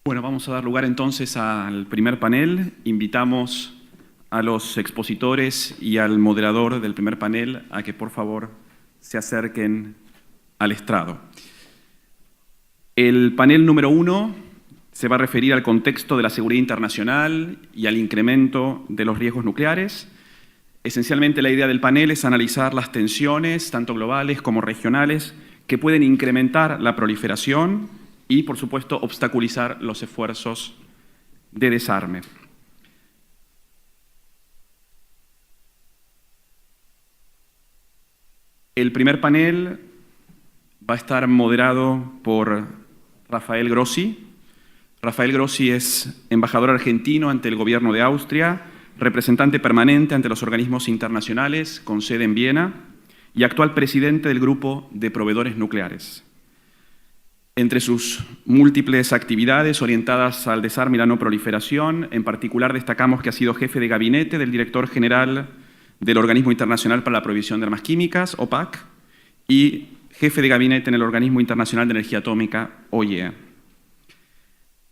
Bueno, vamos a dar lugar entonces al primer panel. Invitamos a los expositores y al moderador del primer panel a que por favor se acerquen al estrado. El panel número 1 se va a referir al contexto de la seguridad internacional y al incremento de los riesgos nucleares. Esencialmente la idea del panel es analizar las tensiones, tanto globales como regionales, que pueden incrementar la proliferación y, por supuesto, obstaculizar los esfuerzos de desarme. El primer panel va a estar moderado por Rafael Grossi. Rafael Grossi es embajador argentino ante el gobierno de Austria, representante permanente ante los organismos internacionales con sede en Viena y actual presidente del Grupo de Proveedores Nucleares. Entre sus múltiples actividades orientadas al desarme y la no proliferación, en particular destacamos que ha sido jefe de gabinete del director general del Organismo Internacional para la Prohibición de Armas Químicas, OPAC, y jefe de gabinete en el Organismo Internacional de Energía Atómica, OIEA.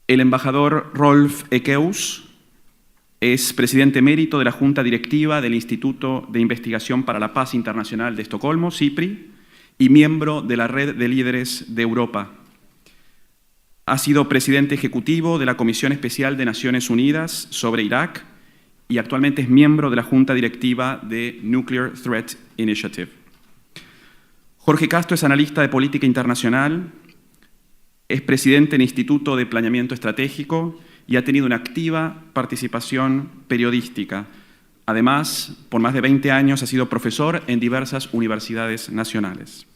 El embajador Rolf Ekéus es presidente emérito de la Junta Directiva del Instituto de Investigación para la Paz Internacional de Estocolmo, CIPRI, y miembro de la Red de Líderes de Europa. Ha sido presidente ejecutivo de la Comisión Especial de Naciones Unidas sobre Irak y actualmente es miembro de la Junta Directiva de Nuclear Threat Initiative. Jorge Castro es analista de política internacional, es presidente del Instituto de Planeamiento Estratégico y ha tenido una activa participación periodística. Además, por más de 20 años ha sido profesor en diversas universidades nacionales.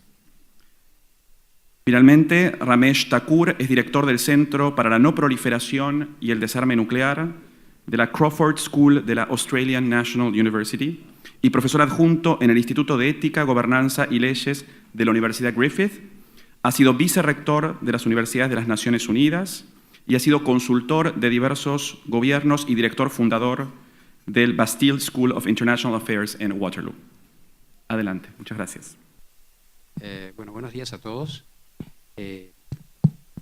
Finalmente, Ramesh Thakur es director del Centro para la No Proliferación y el Desarme Nuclear de la Crawford School de la Australian National University y profesor adjunto en el Instituto de Ética, Gobernanza y Leyes de la Universidad Griffith. Ha sido vicerrector de las Universidades de las Naciones Unidas y ha sido consultor de diversos gobiernos y director fundador del Bastille School of International Affairs en Waterloo. Adelante, muchas gracias. Bueno, buenos días a todos.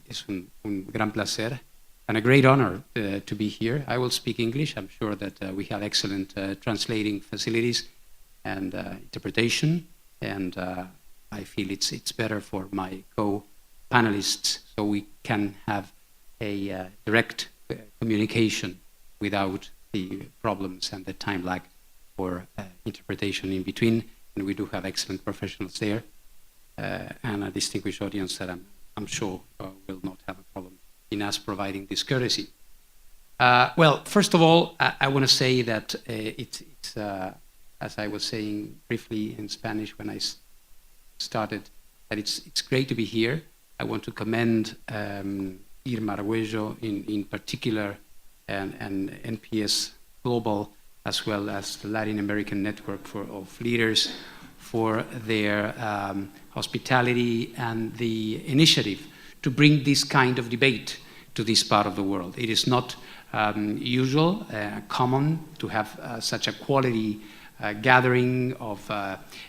Es un gran placer and a great honor to be here. I will speak English. I'm sure that we have excellent translating facilities and interpretation, and I feel it's better for my co-panelists so we can have a direct communication without the problems and the time lag for interpretation in between, and we do have excellent professionals there. And a distinguished audience that I'm sure will not have a problem in us providing this courtesy. Well, first of all, I want to say that it's as I was saying briefly in Spanish when I started, that it's great to be here. I want to commend Irma Arguello in particular and NPSGlobal, as well as the Latin American Network of Leaders, for their hospitality and the initiative to bring this kind of debate to this part of the world. It is not usual, common to have such a quality gathering of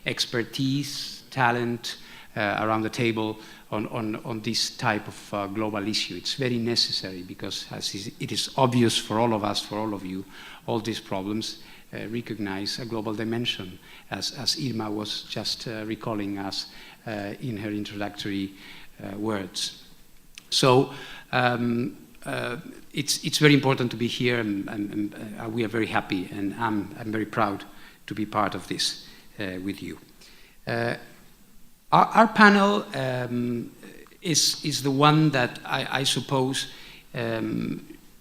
expertise, talent around the table on this type of global issue. It's very necessary because as it is obvious for all of us, for all of you, all these problems recognize a global dimension, as Irma was just recalling us in her introductory words. So it's very important to be here, and we are very happy, and I'm very proud to be part of this with you. Our panel is the one that I suppose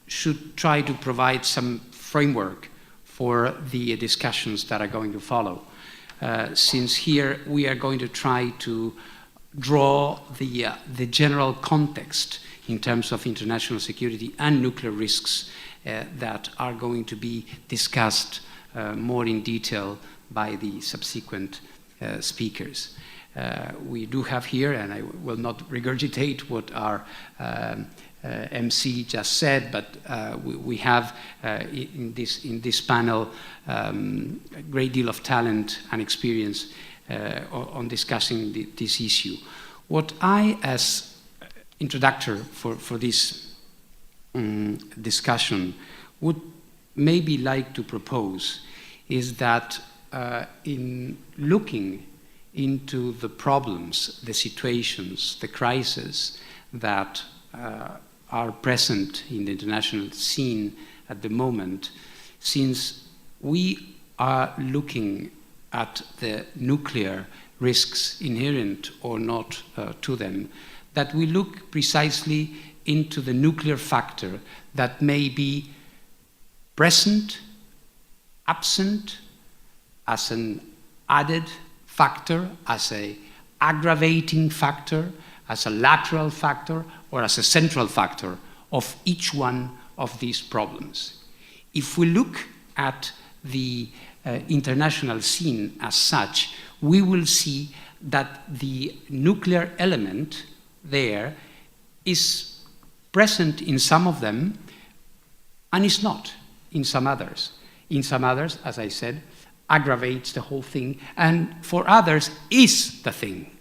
should try to provide some framework for the discussions that are going to follow. Since here we are going to try to draw the general context in terms of international security and nuclear risks that are going to be discussed more in detail by the subsequent speakers. We do have here, and I will not regurgitate what our MC just said, but we have in this panel a great deal of talent and experience on discussing this issue. What I, as introductor for this discussion would maybe like to propose is that in looking into the problems, the situations, the crises that are present in the international scene at the moment, since we are looking at the nuclear risks inherent or not to them, that we look precisely into the nuclear factor that may be present, absent, as an added factor, as an aggravating factor, as a lateral factor, or as a central factor of each one of these problems. If we look at the international scene as such, we will see that the nuclear element there is present in some of them and is not in some others. In some others, as I said, aggravates the whole thing, and for others is the thing.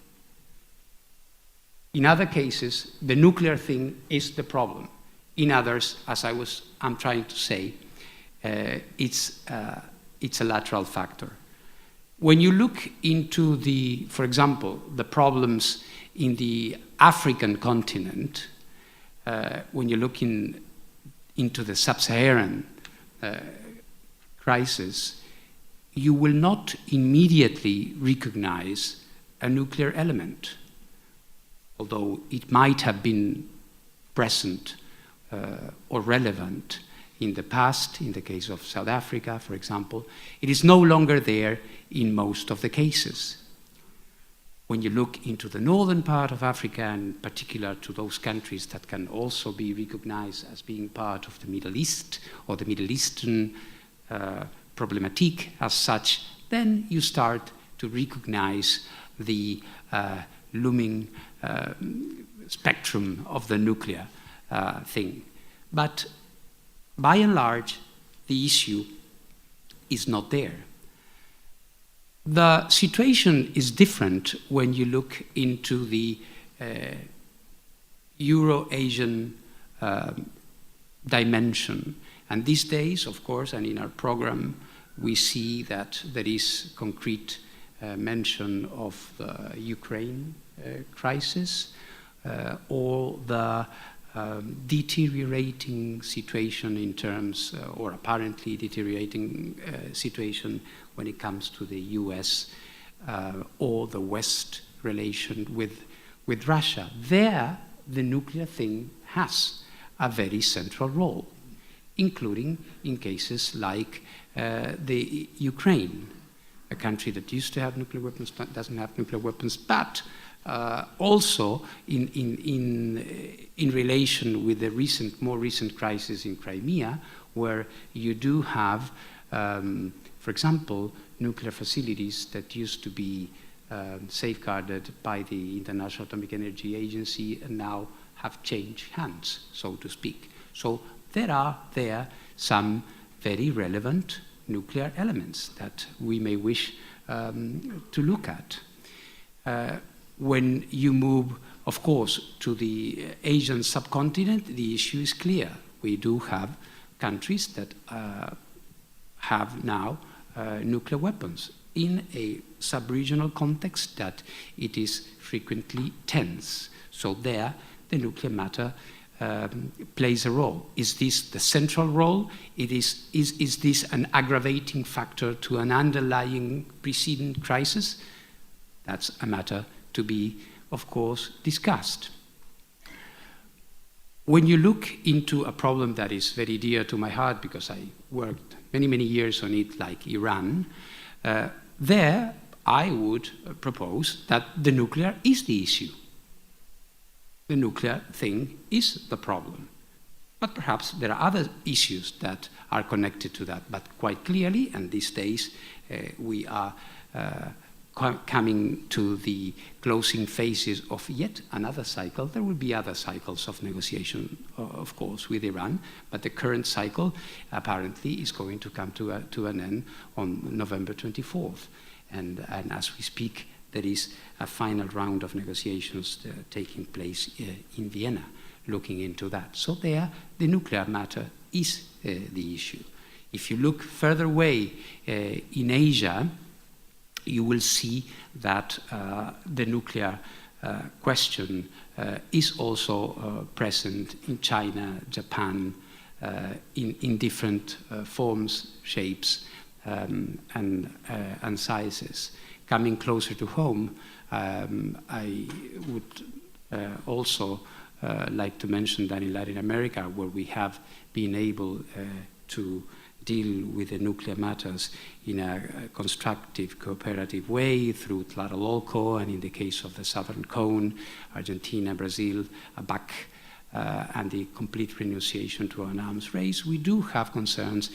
In other cases, the nuclear thing is the problem. In others, as I'm trying to say, it's a lateral factor. When you look into for example, the problems in the African continent, when you look into the sub-Saharan crisis, you will not immediately recognize a nuclear element, although it might have been present or relevant in the past. In the case of South Africa, for example, it is no longer there in most of the cases. When you look into the northern part of Africa, and in particular to those countries that can also be recognized as being part of the Middle East or the Middle Eastern problematique as such, then you start to recognize the looming spectrum of the nuclear thing. But by and large, the issue is not there. The situation is different when you look into the Euro-Asian dimension. And these days, of course, and in our program, we see that there is concrete mention of the Ukraine crisis or the deteriorating situation in terms, or apparently deteriorating situation when it comes to the US or the West relation with Russia. There, the nuclear thing has a very central role, including in cases like the Ukraine, a country that used to have nuclear weapons but doesn't have nuclear weapons, but also in relation with the more recent crisis in Crimea, where you do have, for example, nuclear facilities that used to be safeguarded by the International Atomic Energy Agency and now have changed hands, so to speak. So there are some very relevant nuclear elements that we may wish to look at. When you move, of course, to the Asian subcontinent, the issue is clear. We do have countries that have now nuclear weapons in a sub-regional context that it is frequently tense. So there, the nuclear matter plays a role. Is this the central role? Is this an aggravating factor to an underlying preceding crisis? That's a matter to be, of course, discussed. When you look into a problem that is very dear to my heart, because I worked many, many years on it, like Iran, there I would propose that the nuclear is the issue. The nuclear thing is the problem. But perhaps there are other issues that are connected to that. But quite clearly, and these days we are coming to the closing phases of yet another cycle. There will be other cycles of negotiation, of course, with Iran, but the current cycle apparently is going to come to an end on November 24th. And as we speak, there is a final round of negotiations taking place in Vienna. looking into that. So there, the nuclear matter is the issue. If you look further away in Asia, you will see that the nuclear question is also present in China, Japan, in different forms, shapes, and sizes. Coming closer to home, I would also like to mention that in Latin America, where we have been able to deal with the nuclear matters in a constructive, cooperative way through Tlatelolco, and in the case of the Southern Cone, Argentina, Brazil, ABAC, and the complete renunciation to an arms race, we do have concerns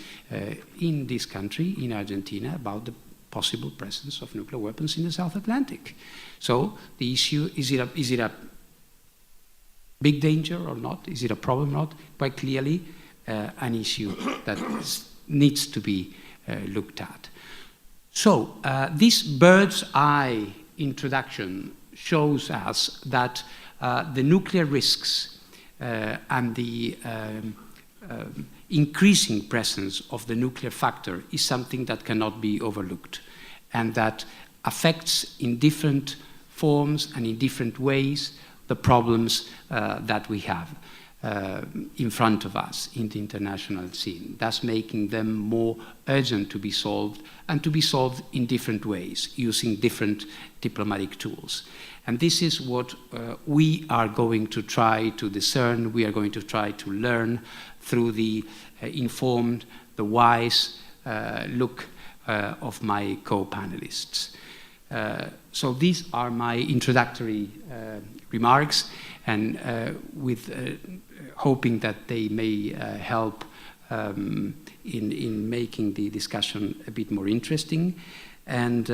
in this country, in Argentina, about the possible presence of nuclear weapons in the South Atlantic. So the issue, is it a big danger or not? Is it a problem or not? Quite clearly an issue that needs to be looked at. So this bird's eye introduction shows us that the nuclear risks and the increasing presence of the nuclear factor is something that cannot be overlooked, and that affects in different forms and in different ways the problems that we have in front of us in the international scene, thus making them more urgent to be solved, and to be solved in different ways, using different diplomatic tools. And this is what we are going to try to discern, we are going to try to learn through the informed, the wise look of my co-panelists. So these are my introductory remarks, and with hoping that they may help in making the discussion a bit more interesting. And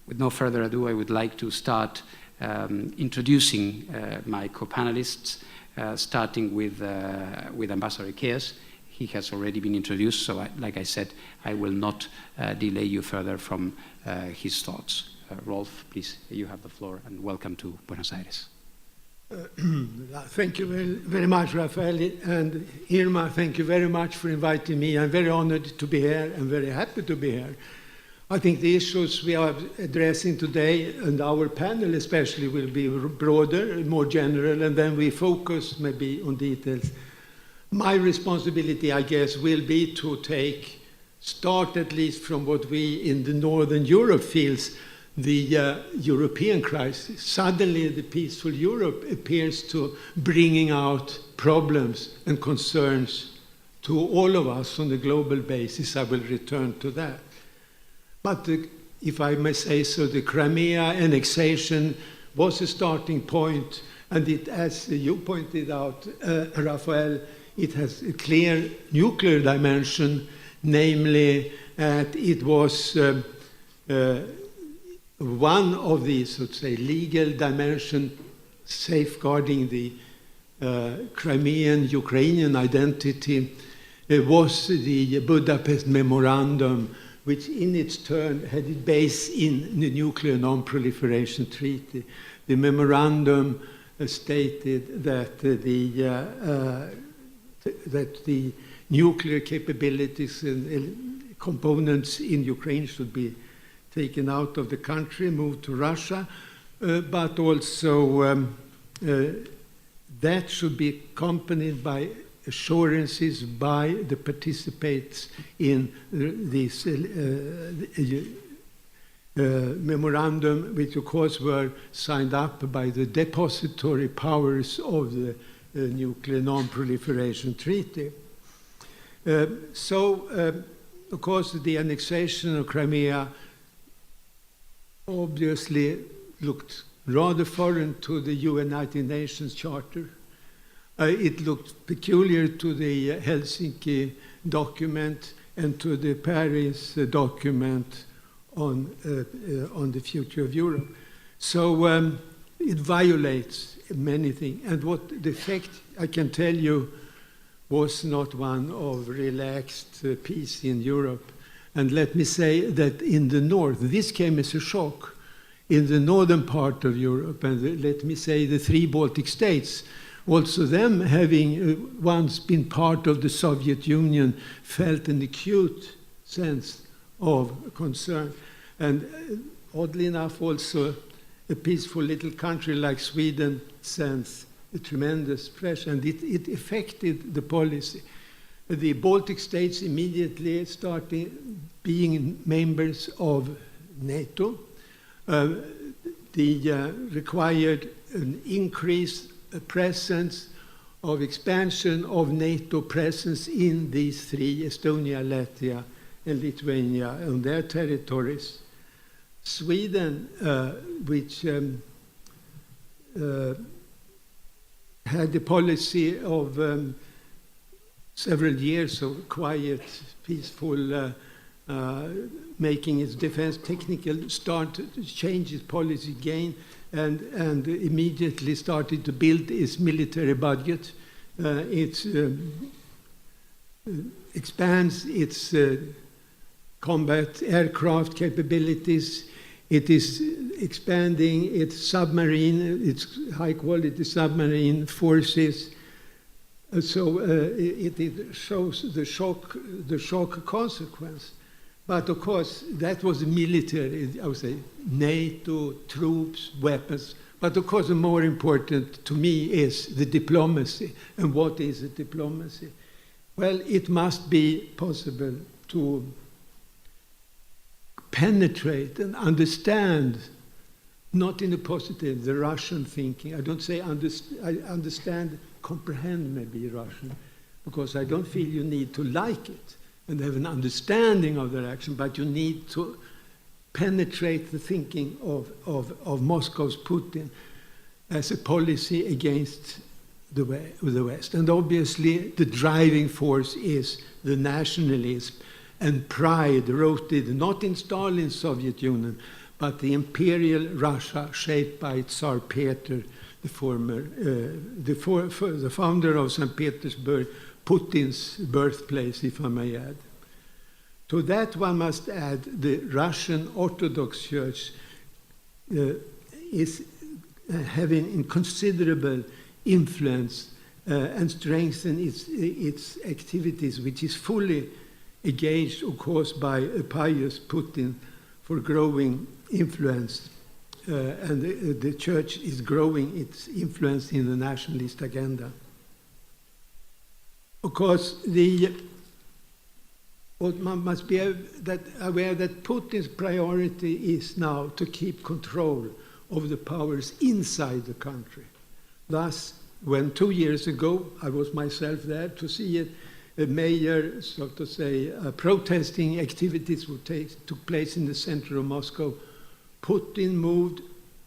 with no further ado, I would like to start introducing my co-panelists, starting with Ambassador Ekéus. He has already been introduced, so like I said, I will not delay you further from his thoughts. Rolf, please, you have the floor, and welcome to Buenos Aires. Thank you very much, Rafael, and Irma, thank you very much for inviting me. I'm very honored to be here and very happy to be here. I think the issues we are addressing today, and our panel especially, will be broader, more general, and then we focus maybe on details. My responsibility, I guess, will be to start at least from what we in the Northern Europe feels the European crisis. Suddenly the peaceful Europe appears to bringing out problems and concerns to all of us on a global basis. I will return to that. But if I may say so, the Crimea annexation was a starting point, and it, as you pointed out, Rafael, it has a clear nuclear dimension, namely that it was one of the, so to say, legal dimension safeguarding the Crimean Ukrainian identity was the Budapest Memorandum, which in its turn had its base in the Nuclear Non-Proliferation Treaty. The memorandum stated that the nuclear capabilities and components in Ukraine should be taken out of the country, moved to Russia, but also that should be accompanied by assurances by the participants in this memorandum, which of course were signed up by the depository powers of the Nuclear Non-Proliferation Treaty. Of course, the annexation of Crimea obviously looked rather foreign to the United Nations Charter. It looked peculiar to the Helsinki document and to the Paris document on the future of Europe. So it violates many things. And what the effect, I can tell you, was not one of relaxed peace in Europe. And let me say that in the north, this came as a shock. In the northern part of Europe, and let me say the three Baltic states, also them having once been part of the Soviet Union felt an acute sense of concern. And oddly enough, also a peaceful little country like Sweden sensed a tremendous pressure, and it affected the policy. The Baltic states immediately started being members of NATO. Required an increased presence of expansion of NATO presence in these three, Estonia, Latvia, and Lithuania, on their territories. Sweden, which had the policy of several years of quiet, peaceful, making its defense technical, started to change its policy again, and immediately started to build its military budget. It expands its combat aircraft capabilities. It is expanding its submarine, its high-quality submarine forces. So it shows the shock consequence. But of course, that was military, I would say, NATO, troops, weapons. But of course, the more important to me is the diplomacy. And what is the diplomacy? Well, it must be possible to penetrate and understand, not in a positive, the Russian thinking. I don't say I understand, comprehend maybe Russian, because I don't feel you need to like it and have an understanding of their action, but you need to penetrate the thinking of Moscow's Putin as a policy against the West. And obviously the driving force is the nationalism and pride rooted not in Stalin's Soviet Union, but the imperial Russia shaped by Tsar Peter, the founder of St. Petersburg, Putin's birthplace, if I may add. To that one must add the Russian Orthodox Church is having considerable influence and strengthen its activities, which is fully engaged, of course, by a pious Putin for growing influence. And the church is growing its influence in the nationalist agenda. Of course, one must be aware that Putin's priority is now to keep control of the powers inside the country. Thus, when 2 years ago, I was myself there to see it, a major, so to say, protesting activities took place in the center of Moscow, Putin moved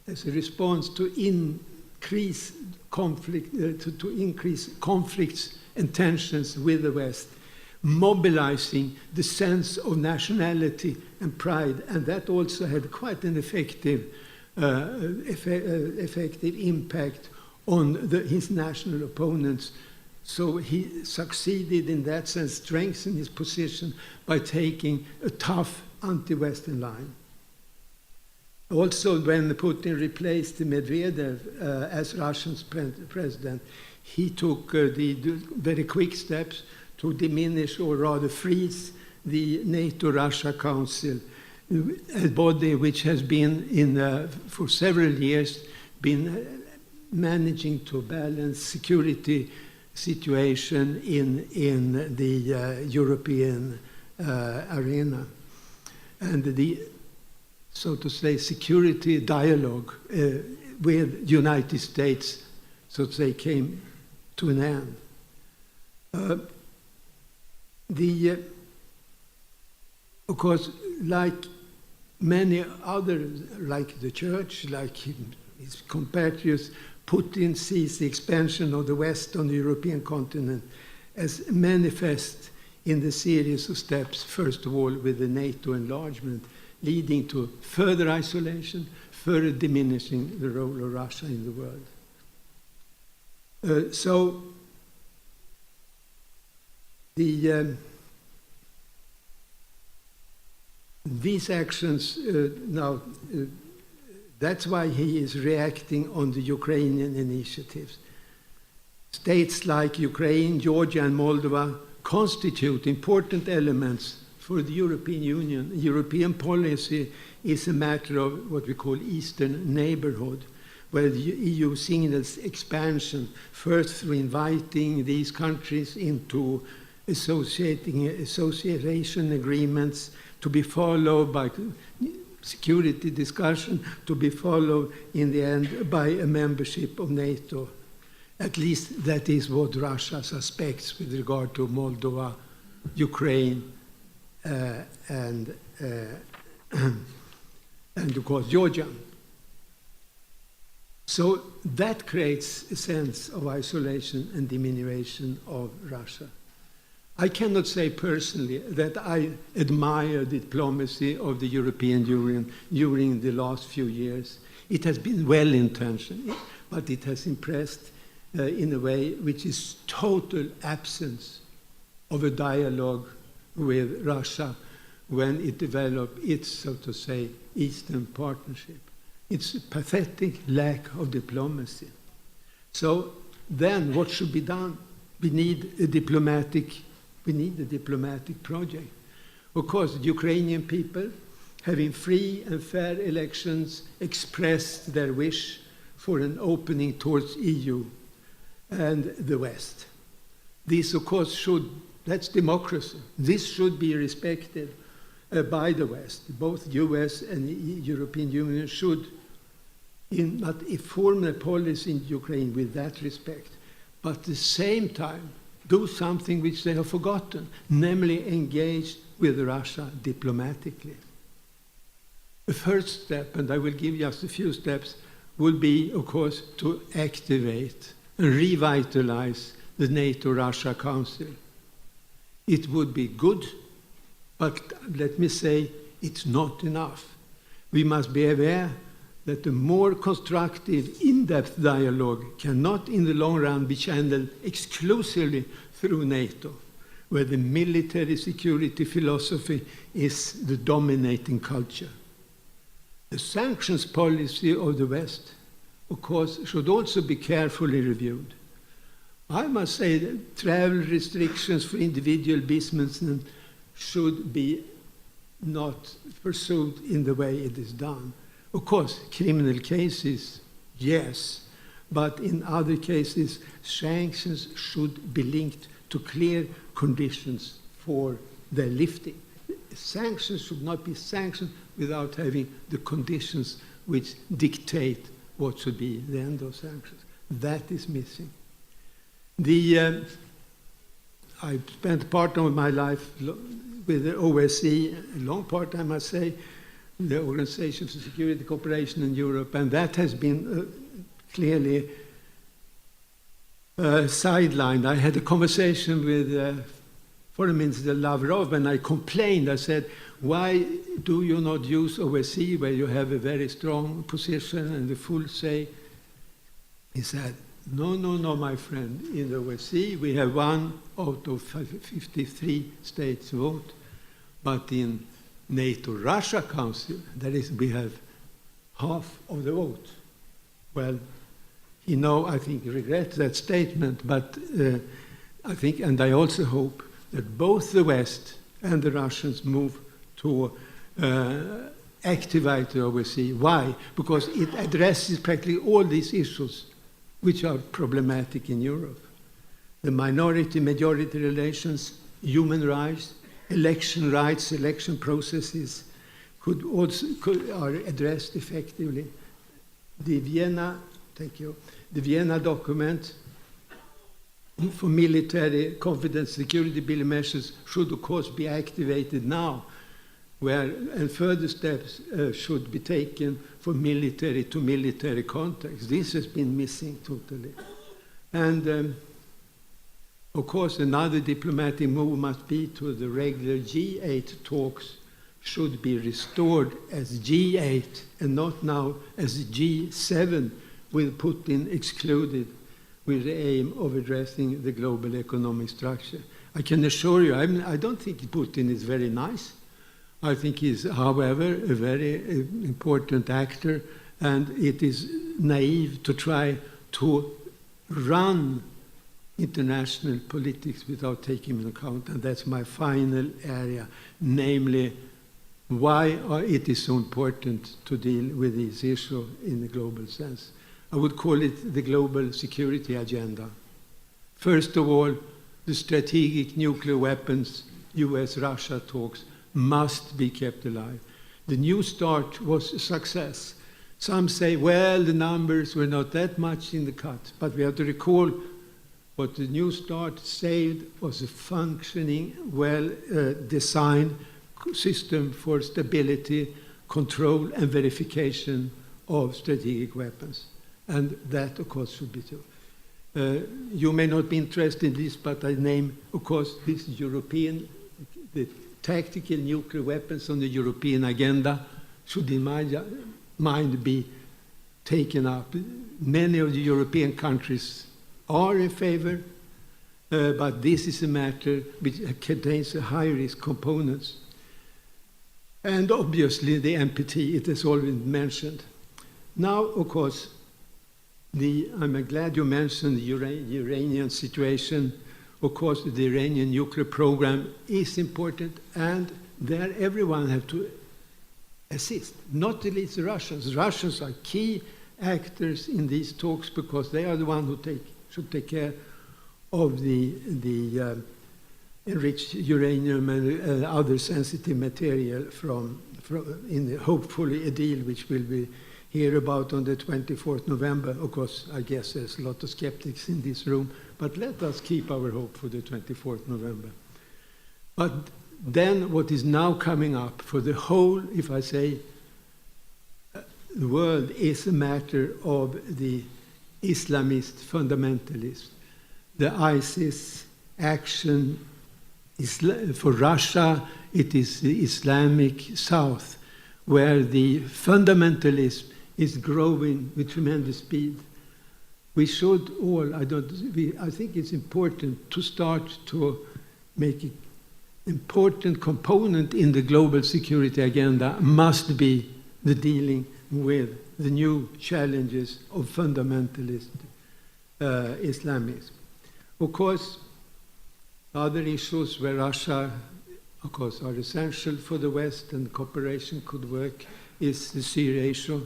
as a response to increase conflict, to increase conflicts and tensions with the West, mobilizing the sense of nationality and pride, and that also had quite an effective impact on his national opponents. So he succeeded in that sense, strengthened his position by taking a tough anti-Western line. Also, when Putin replaced Medvedev as Russia's president, he took the very quick steps to diminish or rather freeze the NATO-Russia Council, a body which has been for several years been managing to balance security situation in the European arena. And the, so to say, security dialogue with United States, so to say, came to an end. Of course, like many others, like the church, like his compatriots, Putin sees the expansion of the West on the European continent as manifest in the series of steps, first of all with the NATO enlargement, leading to further isolation, further diminishing the role of Russia in the world. So these actions now, that's why he is reacting on the Ukrainian initiatives. States like Ukraine, Georgia, and Moldova constitute important elements for the European Union. European policy is a matter of what we call Eastern neighborhood, where the EU signals expansion, first through inviting these countries into association agreements to be followed by security discussion, to be followed in the end by a membership of NATO. At least that is what Russia suspects with regard to Moldova, Ukraine, and of course Georgia. So that creates a sense of isolation and diminution of Russia. I cannot say personally that I admire the diplomacy of the European Union during the last few years. It has been well-intentioned, but it has impressed in a way which is total absence of a dialogue with Russia when it developed its, so to say, Eastern Partnership. It's a pathetic lack of diplomacy. So then what should be done? We need a diplomatic project. Of course, the Ukrainian people, having free and fair elections, expressed their wish for an opening towards EU and the West. This, of course, that's democracy. This should be respected by the West. Both US and the European Union should not form a policy in Ukraine with that respect, but at the same time do something which they have forgotten, namely engage with Russia diplomatically. The first step, and I will give just a few steps, will be, of course, to activate and revitalize the NATO-Russia Council. It would be good, but let me say, it's not enough. We must be aware that a more constructive, in-depth dialogue cannot in the long run be channeled exclusively through NATO, where the military security philosophy is the dominating culture. The sanctions policy of the West, of course, should also be carefully reviewed. I must say that travel restrictions for individual businessmen should be not pursued in the way it is done. Of course, criminal cases, yes, but in other cases, sanctions should be linked to clear conditions for their lifting. Sanctions should not be sanctioned without having the conditions which dictate what should be the end of sanctions. That is missing. I spent part of my life with the OSCE, a long part, I must say, the Organization for Security Cooperation in Europe, and that has been clearly sidelined. I had a conversation with Foreign Minister Lavrov, and I complained. I said, why do you not use OSCE, where you have a very strong position and the full say? He said, no, my friend. In the OSCE, we have 1 out of 53 states vote, but in NATO-Russia Council, that is, we have half of the vote. Well, I think, regrets that statement, but I think, and I also hope, that both the West and the Russians move to activate the OSCE. Why? Because it addresses practically all these issues which are problematic in Europe. The minority-majority relations, human rights, election processes are addressed effectively. The Vienna document for military confidence security building measures should of course be activated now, and further steps should be taken for military to military contacts. This has been missing totally. And of course, another diplomatic move must be to the regular G8 talks should be restored as G8 and not now as G7 with Putin excluded, with the aim of addressing the global economic structure. I can assure you, I don't think Putin is very nice. I think he's, however, a very important actor, and it is naive to try to run international politics without taking into account, and that's my final area, namely why it is so important to deal with this issue in the global sense. I would call it the global security agenda. First of all, the strategic nuclear weapons, US-Russia talks, must be kept alive. The New START was a success. Some say, well, the numbers were not that much in the cut, but we have to recall what the New START saved was a functioning, well-designed system for stability, control, and verification of strategic weapons. And that, of course, should be true. You may not be interested in this, but I name, of course, this European, the tactical nuclear weapons on the European agenda should, in my mind, be taken up. Many of the European countries are in favor, but this is a matter which contains high-risk components. And obviously, the NPT, it has already been mentioned. Now, of course, I'm glad you mentioned the Iranian situation. Of course, the Iranian nuclear program is important, and there everyone has to assist, not the least the Russians. The Russians are key actors in these talks because they are the ones who should take care of the enriched uranium and other sensitive material in hopefully a deal which will be hear about on the 24th November. Of course, I guess there's a lot of skeptics in this room, but let us keep our hope for the 24th November. But then what is now coming up for the whole, if I say, the world is a matter of the Islamist fundamentalists. The ISIS action for Russia, it is the Islamic South, where the fundamentalism is growing with tremendous speed. We should all, I think it's important to start to make an important component in the global security agenda must be the dealing with the new challenges of fundamentalist Islamism. Of course, other issues where Russia, of course, are essential for the West and cooperation could work is the Syria issue.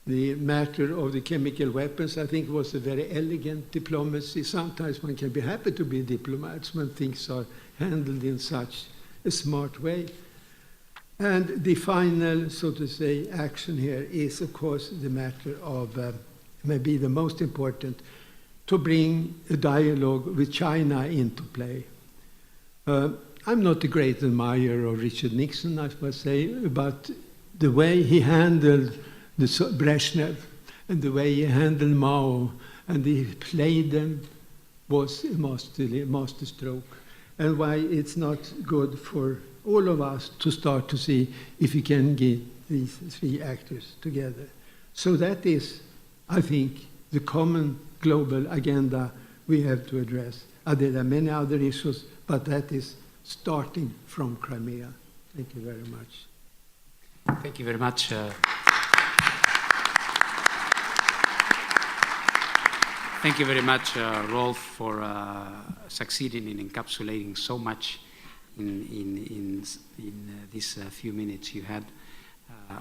The matter of the chemical weapons, I think, was a very elegant diplomacy. Sometimes one can be happy to be diplomats when things are handled in such a smart way. And the final, so to say, action here is, of course, the matter of, maybe the most important, to bring a dialogue with China into play. I'm not a great admirer of Richard Nixon, I must say, but the way he handled Brezhnev and the way he handled Mao and he played them was a masterstroke. And why it's not good for all of us to start to see if we can get these three actors together. So that is, I think, the common global agenda we have to address. There are many other issues, but that is starting from Crimea. Thank you very much. Thank you very much. Thank you very much, Rolf, for succeeding in encapsulating so much in these few minutes you had.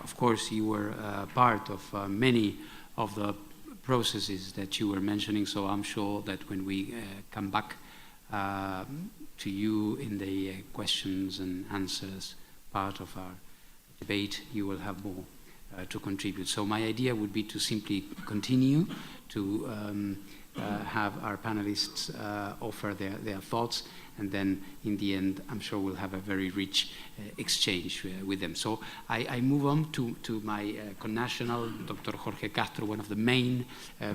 Of course, you were part of many of the processes that you were mentioning, so I'm sure that when we come back to you in the questions and answers part of our debate, you will have more to contribute. So my idea would be to simply continue to have our panelists offer their thoughts, and then in the end, I'm sure we'll have a very rich exchange with them. So I move on to my connational, Dr. Jorge Castro, one of the main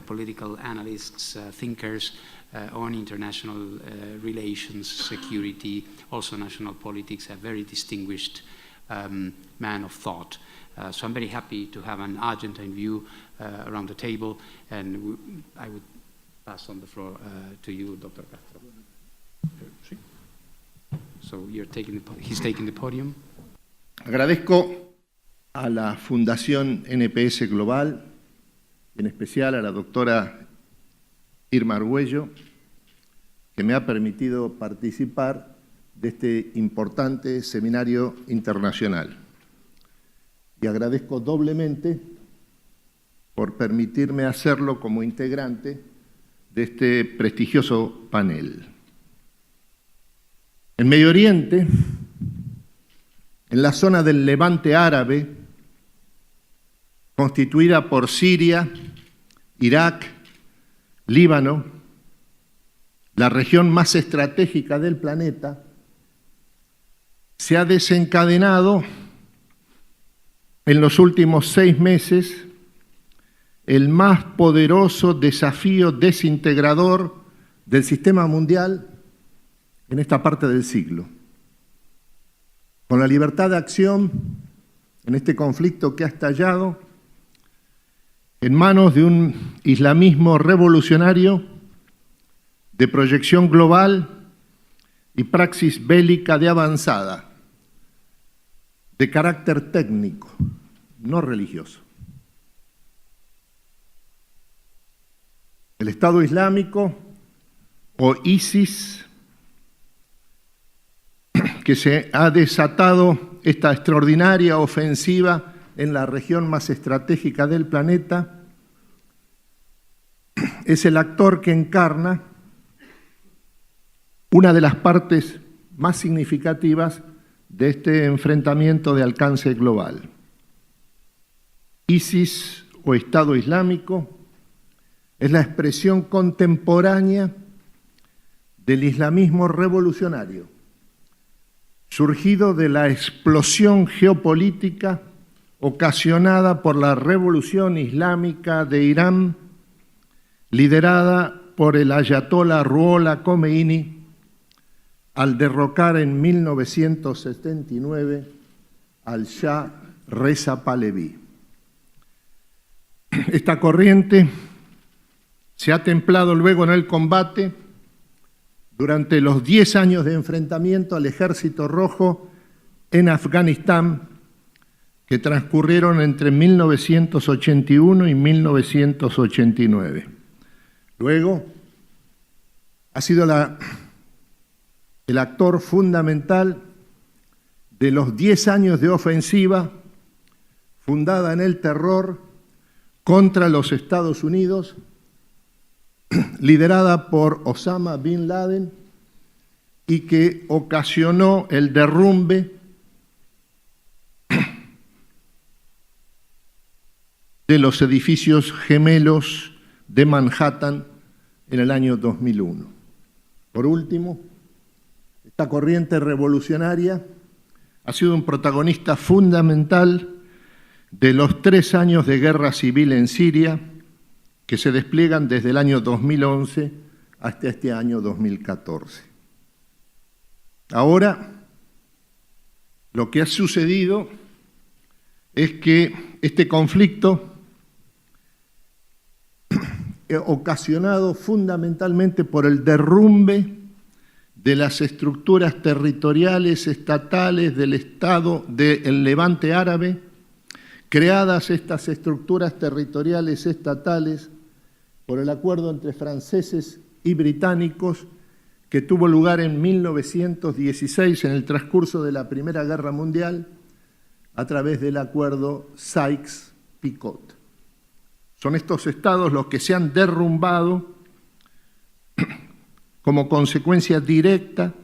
political analysts, thinkers on international relations, security, also national politics, a very distinguished man of thought. So I'm very happy to have an Argentine view around the table, and I would pass on the floor to you, Dr. Castro. So he's taking the podium. Agradezco a la Fundación NPSGlobal, en especial a la doctora Irma Arguello, que me ha permitido participar de este importante seminario internacional. Y agradezco doblemente por permitirme hacerlo como integrante de este prestigioso panel. En Medio Oriente, en la zona del Levante árabe, constituida por Siria, Irak, Líbano, la región más estratégica del planeta, se ha desencadenado en los últimos 6 meses el más poderoso desafío desintegrador del sistema mundial en esta parte del siglo. Con la libertad de acción en este conflicto que ha estallado en manos de un islamismo revolucionario de proyección global y praxis bélica de avanzada, de carácter técnico, no religioso. El Estado Islámico, o ISIS, que se ha desatado esta extraordinaria ofensiva en la región más estratégica del planeta, es el actor que encarna una de las partes más significativas de este enfrentamiento de alcance global. ISIS, o Estado Islámico, es la expresión contemporánea del islamismo revolucionario, surgido de la explosión geopolítica ocasionada por la revolución islámica de Irán, liderada por el ayatolá Ruhollah Khomeini, al derrocar en 1979 al Shah Reza Pahlaví. Esta corriente se ha templado luego en el combate durante los 10 años de enfrentamiento al Ejército Rojo en Afganistán, que transcurrieron entre 1981 y 1989. Luego ha sido el actor fundamental de los 10 años de ofensiva fundada en el terror contra los Estados Unidos, liderada por Osama Bin Laden, y que ocasionó el derrumbe de los edificios gemelos de Manhattan en el año 2001. Por último, esta corriente revolucionaria ha sido un protagonista fundamental de los 3 años de guerra civil en Siria, que se despliegan desde el año 2011 hasta este año 2014. Ahora, lo que ha sucedido es que este conflicto, ocasionado fundamentalmente por el derrumbe de las estructuras territoriales estatales del Estado del Levante árabe, creadas estas estructuras territoriales estatales por el acuerdo entre franceses y británicos que tuvo lugar en 1916 en el transcurso de la Primera Guerra Mundial a través del acuerdo Sykes-Picot. Son estos estados los que se han derrumbado como consecuencia directa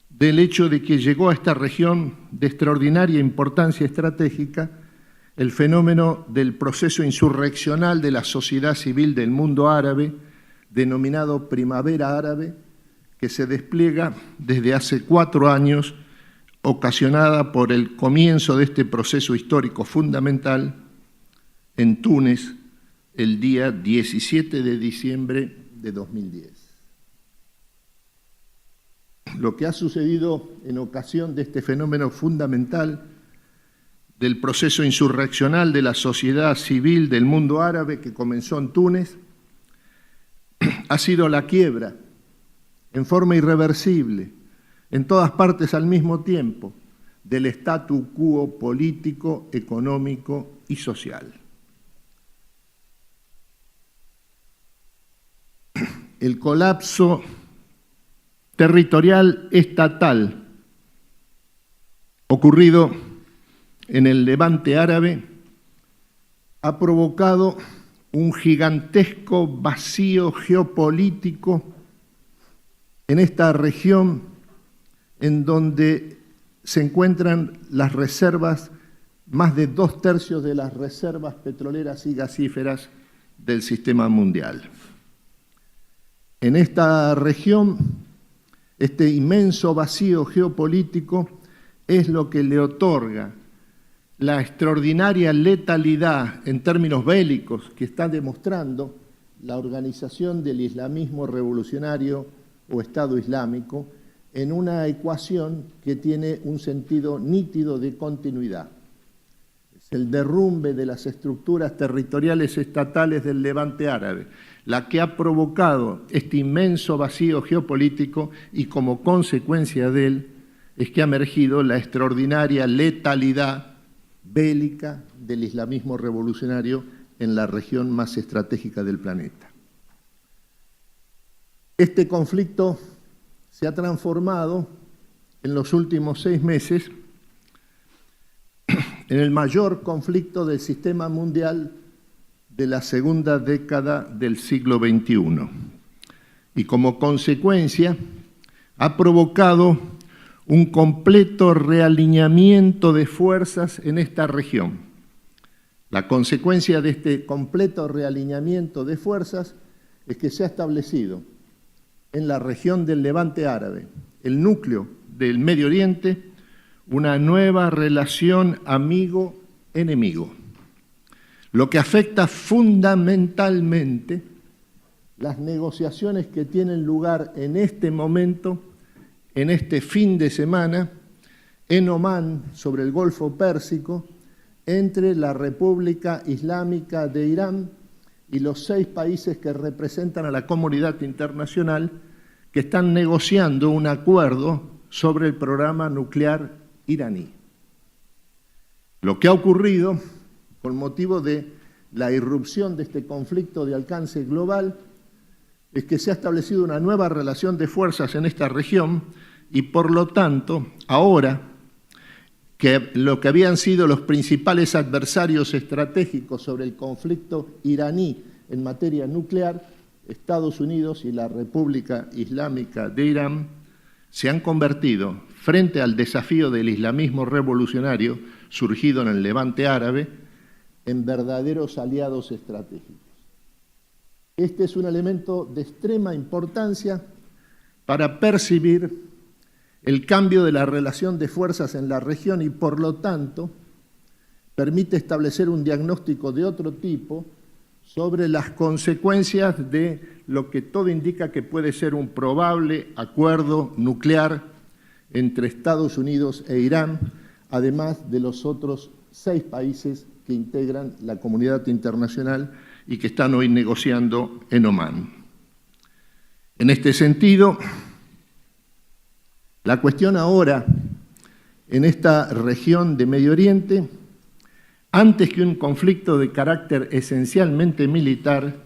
del hecho de que llegó a esta región de extraordinaria importancia estratégica el fenómeno del proceso insurreccional de la sociedad civil del mundo árabe, denominado Primavera Árabe, que se despliega desde hace 4 años, ocasionada por el comienzo de este proceso histórico fundamental en Túnez el día 17 de diciembre de 2010. Lo que ha sucedido en ocasión de este fenómeno fundamental del proceso insurreccional de la sociedad civil del mundo árabe que comenzó en Túnez ha sido la quiebra en forma irreversible, en todas partes al mismo tiempo, del statu quo político, económico y social. El colapso territorial estatal ocurrido en el Levante árabe ha provocado un gigantesco vacío geopolítico en esta región en donde se encuentran las reservas, más de 2/3 de las reservas petroleras y gasíferas del sistema mundial. En esta región, este inmenso vacío geopolítico es lo que le otorga la extraordinaria letalidad en términos bélicos que está demostrando la organización del islamismo revolucionario o Estado Islámico en una ecuación que tiene un sentido nítido de continuidad. Es el derrumbe de las estructuras territoriales estatales del Levante árabe, la que ha provocado este inmenso vacío geopolítico y como consecuencia de él es que ha emergido la extraordinaria letalidad bélica del islamismo revolucionario en la región más estratégica del planeta. Este conflicto se ha transformado en los últimos 6 meses en el mayor conflicto del sistema mundial de la segunda década del siglo XXI y como consecuencia ha provocado un completo realineamiento de fuerzas en esta región. La consecuencia de este completo realineamiento de fuerzas es que se ha establecido en la región del Levante árabe, el núcleo del Medio Oriente, una nueva relación amigo-enemigo, lo que afecta fundamentalmente las negociaciones que tienen lugar en este momento, en este fin de semana, en Omán, sobre el Golfo Pérsico, entre la República Islámica de Irán y los 6 países que representan a la comunidad internacional que están negociando un acuerdo sobre el programa nuclear iraní. Lo que ha ocurrido con motivo de la irrupción de este conflicto de alcance global es que se ha establecido una nueva relación de fuerzas en esta región y por lo tanto ahora que lo que habían sido los principales adversarios estratégicos sobre el conflicto iraní en materia nuclear, Estados Unidos y la República Islámica de Irán, se han convertido, frente al desafío del islamismo revolucionario surgido en el Levante árabe, en verdaderos aliados estratégicos. Este es un elemento de extrema importancia para percibir el cambio de la relación de fuerzas en la región y, por lo tanto, permite establecer un diagnóstico de otro tipo sobre las consecuencias de lo que todo indica que puede ser un probable acuerdo nuclear entre Estados Unidos e Irán, además de los otros 6 países que integran la comunidad internacional y que están hoy negociando en Omán. En este sentido, la cuestión ahora en esta región de Medio Oriente, antes que un conflicto de carácter esencialmente militar,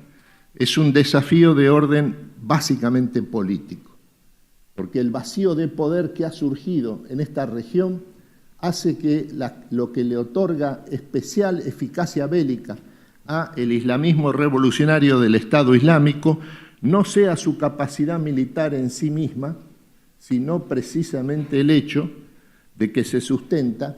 es un desafío de orden básicamente político, porque el vacío de poder que ha surgido en esta región hace que lo que le otorga especial eficacia bélica a el islamismo revolucionario del Estado Islámico no sea su capacidad militar en sí misma, sino precisamente el hecho de que se sustenta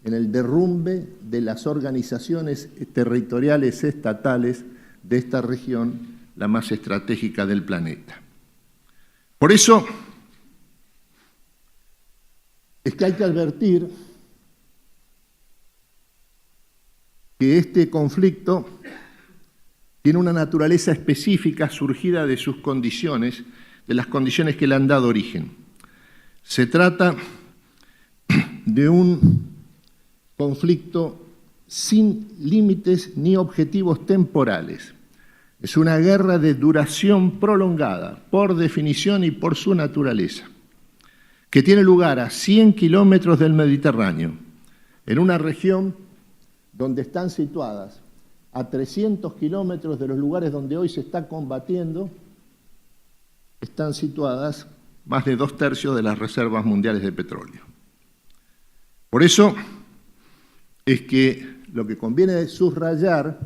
en el derrumbe de las organizaciones territoriales estatales de esta región, la más estratégica del planeta. Por eso es que hay que advertir que este conflicto tiene una naturaleza específica surgida de sus condiciones, de las condiciones que le han dado origen. Se trata de un conflicto sin límites ni objetivos temporales. Es una guerra de duración prolongada, por definición y por su naturaleza, que tiene lugar a 100 kilómetros del Mediterráneo, en una región donde están situadas a 300 kilómetros de los lugares donde hoy se está combatiendo, están situadas más de 2/3 de las reservas mundiales de petróleo. Por eso es que lo que conviene subrayar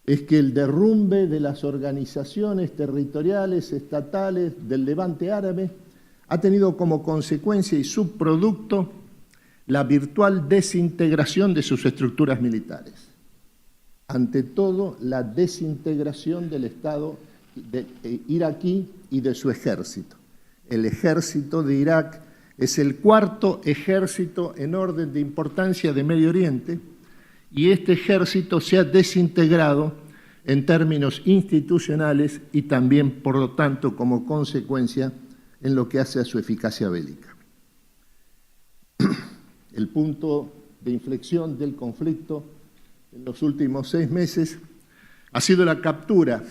es que el derrumbe de las organizaciones territoriales estatales del Levante árabe ha tenido como consecuencia y subproducto la virtual desintegración de sus estructuras militares. Ante todo, la desintegración del Estado iraquí y de su ejército. El ejército de Irak es el cuarto ejército en orden de importancia de Medio Oriente y este ejército se ha desintegrado en términos institucionales y también, por lo tanto, como consecuencia en lo que hace a su eficacia bélica. El punto de inflexión del conflicto en los últimos 6 meses ha sido la captura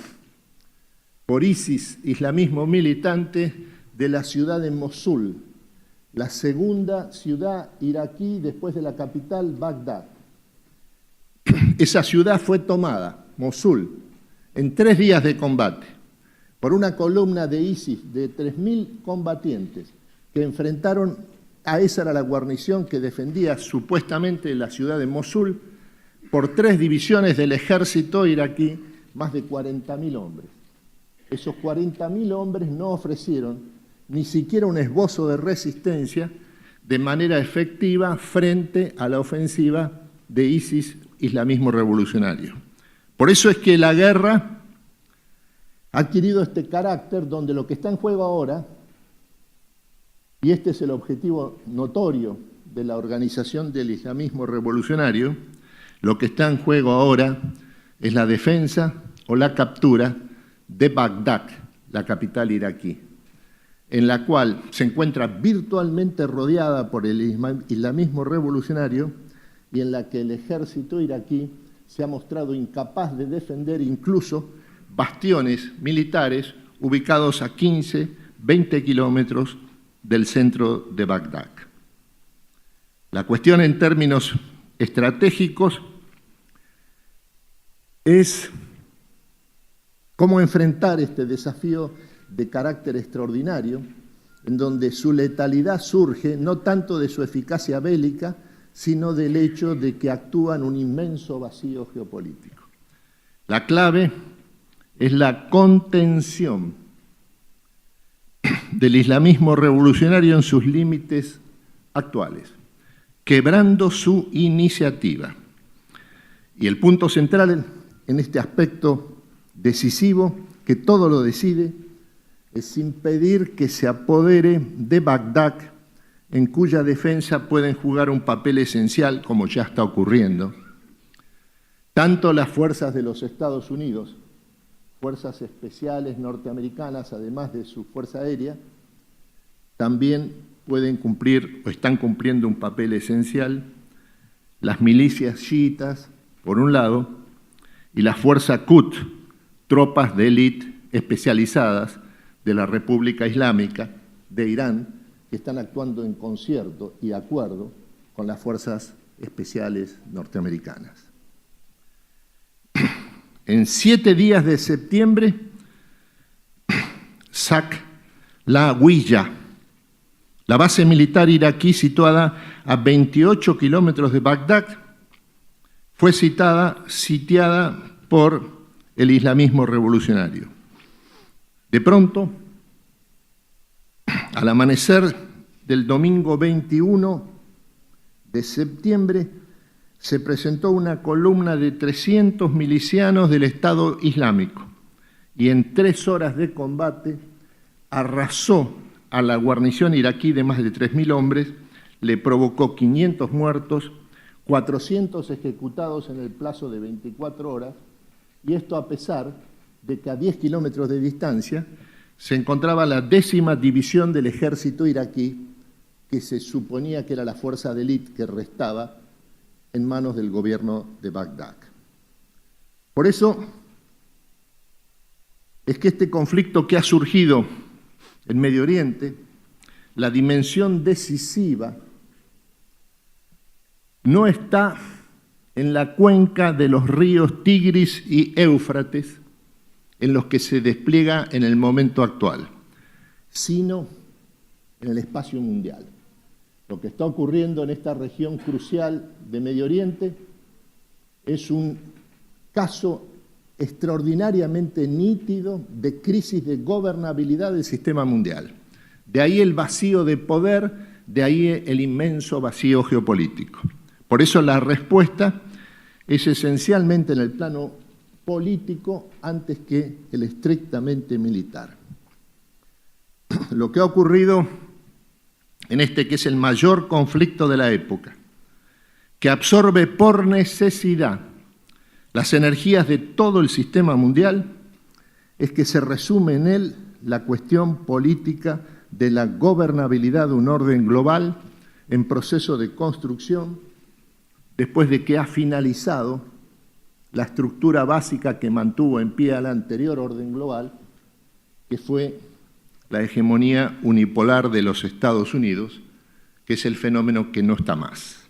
por ISIS, islamismo militante, de la ciudad de Mosul, la segunda ciudad iraquí después de la capital, Bagdad. Esa ciudad fue tomada, Mosul, en 3 días de combate, por una columna de ISIS de 3.000 combatientes que enfrentaron a esa era la guarnición que defendía supuestamente la ciudad de Mosul, por 3 divisiones del ejército iraquí, más de 40.000 hombres. Esos 40.000 hombres no ofrecieron ni siquiera un esbozo de resistencia de manera efectiva frente a la ofensiva de ISIS, islamismo revolucionario. Por eso es que la guerra ha adquirido este carácter donde lo que está en juego ahora, y este es el objetivo notorio de la organización del islamismo revolucionario, lo que está en juego ahora es la defensa o la captura de Bagdad, la capital iraquí, en la cual se encuentra virtualmente rodeada por el islamismo revolucionario y en la que el ejército iraquí se ha mostrado incapaz de defender incluso bastiones militares ubicados a 15, 20 kilómetros del centro de Bagdad. La cuestión en términos estratégicos es cómo enfrentar este desafío de carácter extraordinario, en donde su letalidad surge no tanto de su eficacia bélica, sino del hecho de que actúa en un inmenso vacío geopolítico. La clave es la contención del islamismo revolucionario en sus límites actuales, quebrando su iniciativa. Y el punto central en este aspecto decisivo, que todo lo decide, es impedir que se apodere de Bagdad, en cuya defensa pueden jugar un papel esencial, como ya está ocurriendo, tanto las fuerzas de los Estados Unidos, fuerzas especiales norteamericanas, además de su fuerza aérea, también pueden cumplir o están cumpliendo un papel esencial las milicias chiitas, por un lado, y la fuerza Quds, tropas de élite especializadas de la República Islámica de Irán, que están actuando en concierto y de acuerdo con las fuerzas especiales norteamericanas. En 7 días de septiembre, Sac la Huilla, la base militar iraquí situada a 28 kilómetros de Bagdad, fue sitiada por el islamismo revolucionario. De pronto, al amanecer del domingo 21 de septiembre, se presentó una columna de 300 milicianos del Estado Islámico y en 3 horas de combate arrasó a la guarnición iraquí de más de 3.000 hombres, le provocó 500 muertos, 400 ejecutados en el plazo de 24 horas, y esto a pesar de que a 10 kilómetros de distancia se encontraba la 10ª división del ejército iraquí, que se suponía que era la fuerza de élite que restaba en manos del gobierno de Bagdad. Por eso es que este conflicto que ha surgido en Medio Oriente, la dimensión decisiva, no está en la cuenca de los ríos Tigris y Éufrates, en los que se despliega en el momento actual. sino en el espacio mundial. Lo que está ocurriendo en esta región crucial de Medio Oriente es un caso extraordinariamente nítido de crisis de gobernabilidad del sistema mundial. De ahí el vacío de poder, de ahí el inmenso vacío geopolítico. Por eso la respuesta es esencialmente en el plano político antes que el estrictamente militar. Lo que ha ocurrido en este que es el mayor conflicto de la época, que absorbe por necesidad las energías de todo el sistema mundial, es que se resume en él la cuestión política de la gobernabilidad de un orden global en proceso de construcción, después de que ha finalizado la estructura básica que mantuvo en pie al anterior orden global, que fue la hegemonía unipolar de los Estados Unidos, que es el fenómeno que no está más.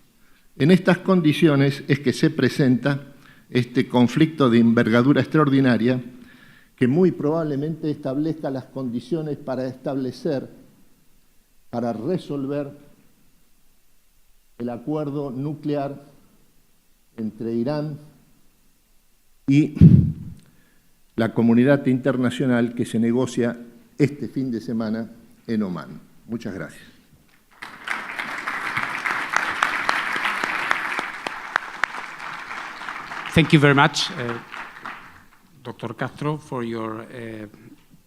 En estas condiciones es que se presenta este conflicto de envergadura extraordinaria que muy probablemente establezca las condiciones para establecer, para resolver el acuerdo nuclear entre Irán y la comunidad internacional que se negocia este fin de semana en Omán. Muchas gracias. Thank you very much, Dr. Castro, for your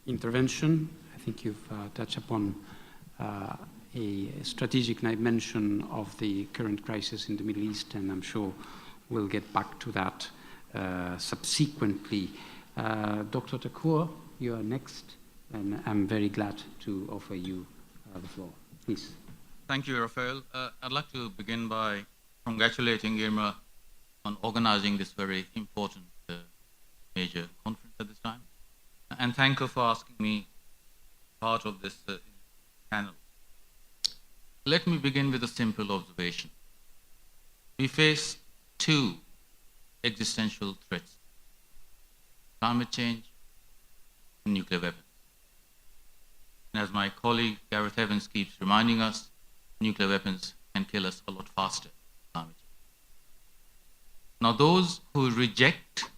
intervention. I think you've touched upon a strategic dimension of the current crisis in the Middle East, and I'm sure we'll get back to that subsequently. Dr. Thakur, you are next, and I'm very glad to offer you the floor. Please. Thank you, Rafael. I'd like to begin by congratulating Irma on organizing this very important major conference at this time, and thank her for asking me part of this panel. Let me begin with a simple observation. We face two existential threats: climate change and nuclear weapons. And as my colleague Gareth Evans keeps reminding us, nuclear weapons can kill us a lot faster than climate change. Now, those who reject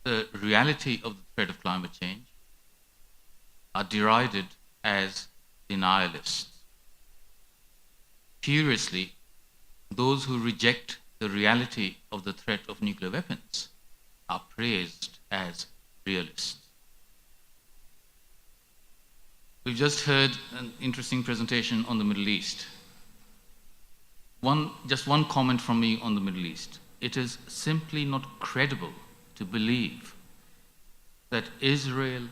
the reality of the threat of climate change are derided as denialists. Curiously, those who reject the reality of the threat of nuclear weapons are praised as realists. We've just heard an interesting presentation on the Middle East. Just one comment from me on the Middle East. It is simply not credible to believe that Israel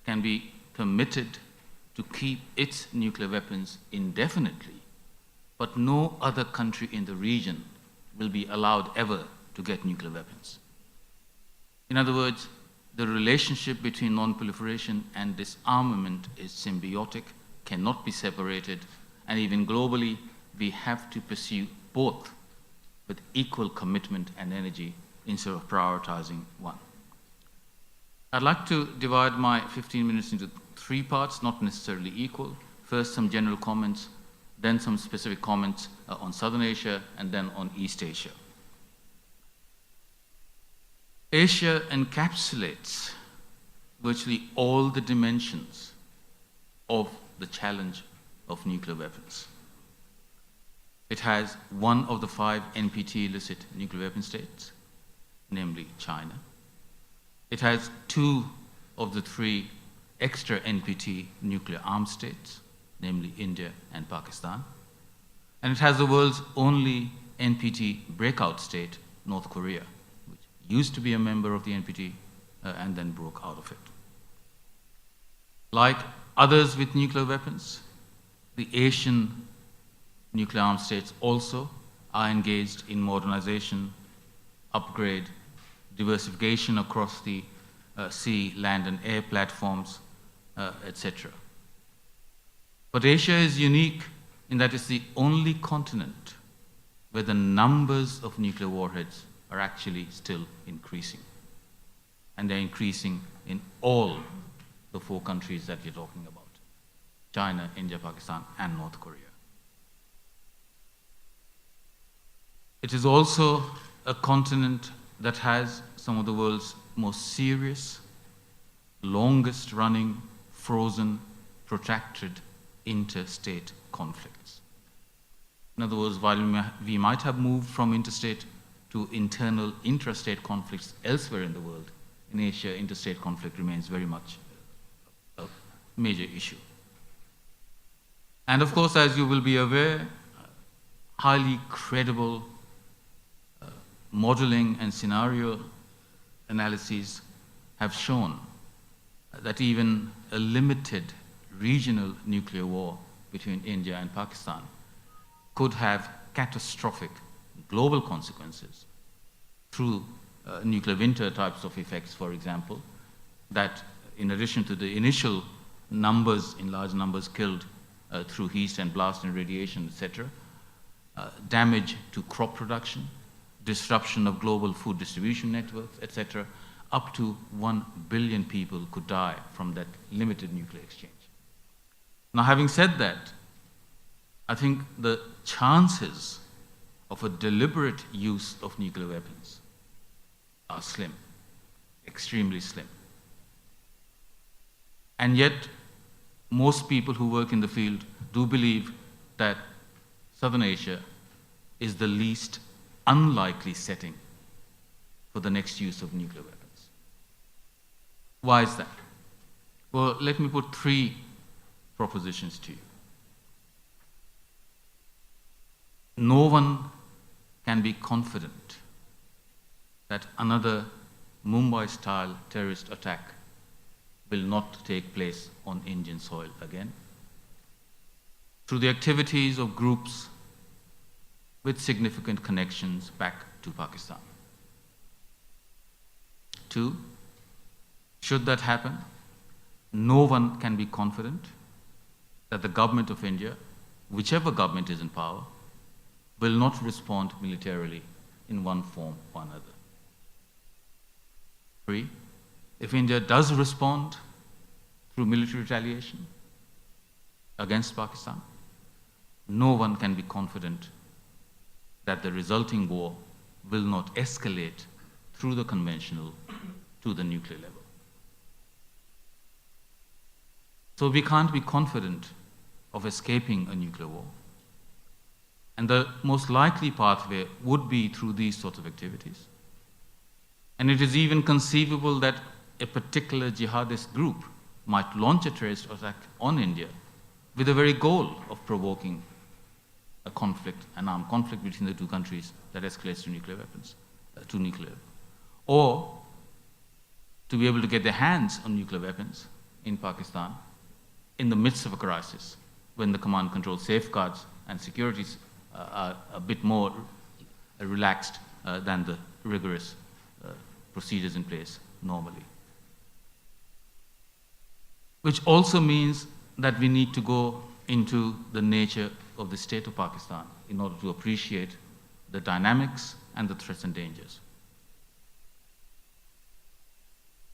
can be permitted to keep its nuclear weapons indefinitely, but no other country in the region will be allowed ever to get nuclear weapons. In other words, the relationship between non-proliferation and disarmament is symbiotic, cannot be separated, and even globally, we have to pursue both with equal commitment and energy instead of prioritizing one. I'd like to divide my 15 minutes into three parts, not necessarily equal. First, some general comments, then some specific comments on Southern Asia, and then on East Asia. Asia encapsulates virtually all the dimensions of the challenge of nuclear weapons. It has one of the 5 NPT illicit nuclear weapon states, namely China. It has 2 of the 3 extra NPT nuclear armed states, namely India and Pakistan. And it has the world's only NPT breakout state, North Korea, which used to be a member of the NPT and then broke out of it. Like others with nuclear weapons, the Asian nuclear armed states also are engaged in modernization, upgrade, diversification across the sea, land, and air platforms, etc. But Asia is unique in that it's the only continent where the numbers of nuclear warheads are actually still increasing. And they're increasing in all the 4 countries that we're talking about. China, India, Pakistan, and North Korea. It is also a continent that has some of the world's most serious, longest running, frozen, protracted interstate conflicts. In other words, while we might have moved from interstate to internal intrastate conflicts elsewhere in the world, in Asia, interstate conflict remains very much a major issue. And of course, as you will be aware, highly credible modeling and scenario analyses have shown that even a limited regional nuclear war between India and Pakistan could have catastrophic global consequences through nuclear winter types of effects, for example, that in addition to the initial numbers, in large numbers killed through heat and blast and radiation, etc., damage to crop production, disruption of global food distribution networks, etc., up to 1 billion people could die from that limited nuclear exchange. Now, having said that, I think the chances of a deliberate use of nuclear weapons are slim, extremely slim. And yet, most people who work in the field do believe that Southern Asia is the least unlikely setting for the next use of nuclear weapons. Why is that? Well, let me put 3 propositions to you. No one can be confident that another Mumbai-style terrorist attack will not take place on Indian soil again through the activities of groups with significant connections back to Pakistan. 2, should that happen, no one can be confident that the government of India, whichever government is in power, will not respond militarily in one form or another. 3, if India does respond through military retaliation against Pakistan, no one can be confident that the resulting war will not escalate through the conventional to the nuclear level. So we can't be confident of escaping a nuclear war. And the most likely pathway would be through these sorts of activities. And it is even conceivable that a particular jihadist group might launch a terrorist attack on India with the very goal of provoking a conflict, an armed conflict between the 2 countries that escalates to nuclear weapons, or to be able to get their hands on nuclear weapons in Pakistan in the midst of a crisis, when the command control safeguards and securities are a bit more relaxed than the rigorous procedures in place normally. Which also means that we need to go into the nature of the state of Pakistan in order to appreciate the dynamics and the threats and dangers.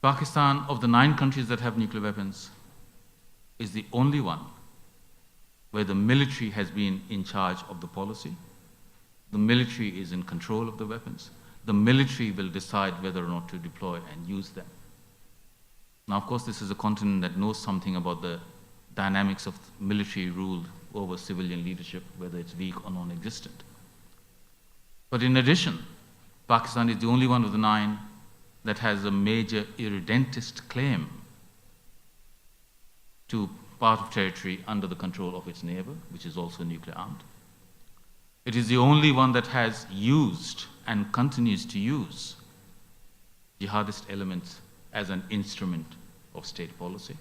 Pakistan, of the 9 countries that have nuclear weapons, is the only one where the military has been in charge of the policy. The military is in control of the weapons. The military will decide whether or not to deploy and use them. Now, of course, this is a continent that knows something about the dynamics of military rule over civilian leadership, whether it's weak or non-existent. But in addition, Pakistan is the only one of the 9 that has a major irredentist claim to part of territory under the control of its neighbor, which is also nuclear armed. It is the only one that has used and continues to use jihadist elements as an instrument of state policy.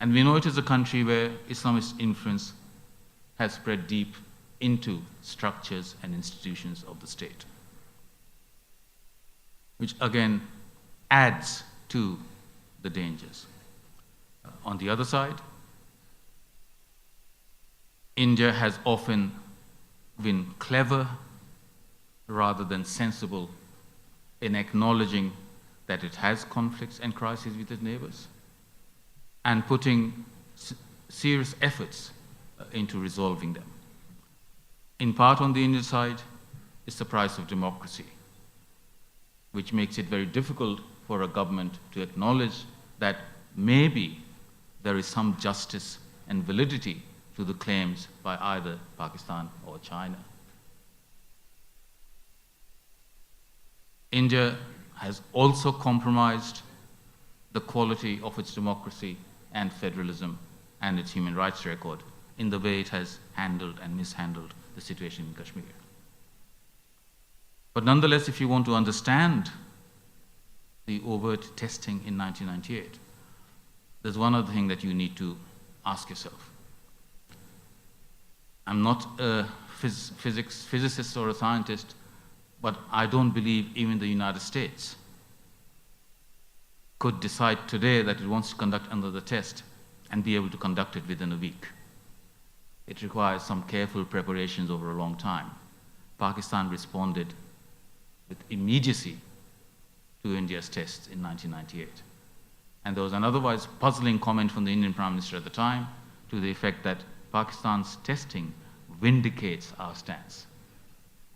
And we know it is a country where Islamist influence has spread deep into structures and institutions of the state, which again adds to the dangers. On the other side, India has often been clever rather than sensible in acknowledging that it has conflicts and crises with its neighbors and putting serious efforts into resolving them. In part on the Indian side, it's the price of democracy, which makes it very difficult for a government to acknowledge that maybe there is some justice and validity to the claims by either Pakistan or China. India has also compromised the quality of its democracy and federalism and its human rights record in the way it has handled and mishandled the situation in Kashmir. But nonetheless, if you want to understand the overt testing in 1998, there's one other thing that you need to ask yourself. I'm not a physicist or a scientist, but I don't believe even the United States could decide today that it wants to conduct another test and be able to conduct it within a week. It requires some careful preparations over a long time. Pakistan responded with immediacy to India's tests in 1998. And there was an otherwise puzzling comment from the Indian Prime Minister at the time to the effect that Pakistan's testing vindicates our stance.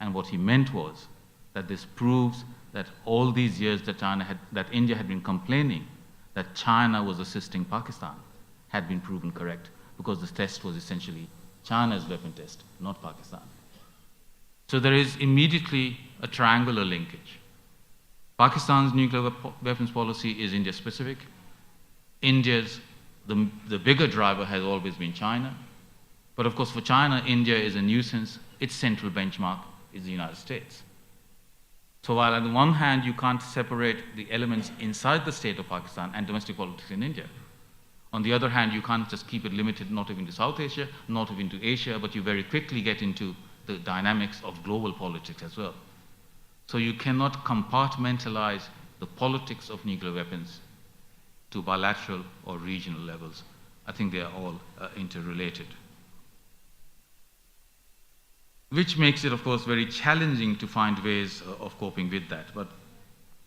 And what he meant was that this proves that all these years that India had been complaining that China was assisting Pakistan had been proven correct, because the test was essentially China's weapon test, not Pakistan. So there is immediately a triangular linkage. Pakistan's nuclear weapons policy is India-specific. India's, the bigger driver has always been China. But of course, for China, India is a nuisance. Its central benchmark is the United States. So while on the one hand, you can't separate the elements inside the state of Pakistan and domestic politics in India, on the other hand, you can't just keep it limited not even to South Asia, not even to Asia, but you very quickly get into the dynamics of global politics as well. So you cannot compartmentalize the politics of nuclear weapons to bilateral or regional levels. I think they are all interrelated. Which makes it, of course, very challenging to find ways of coping with that. But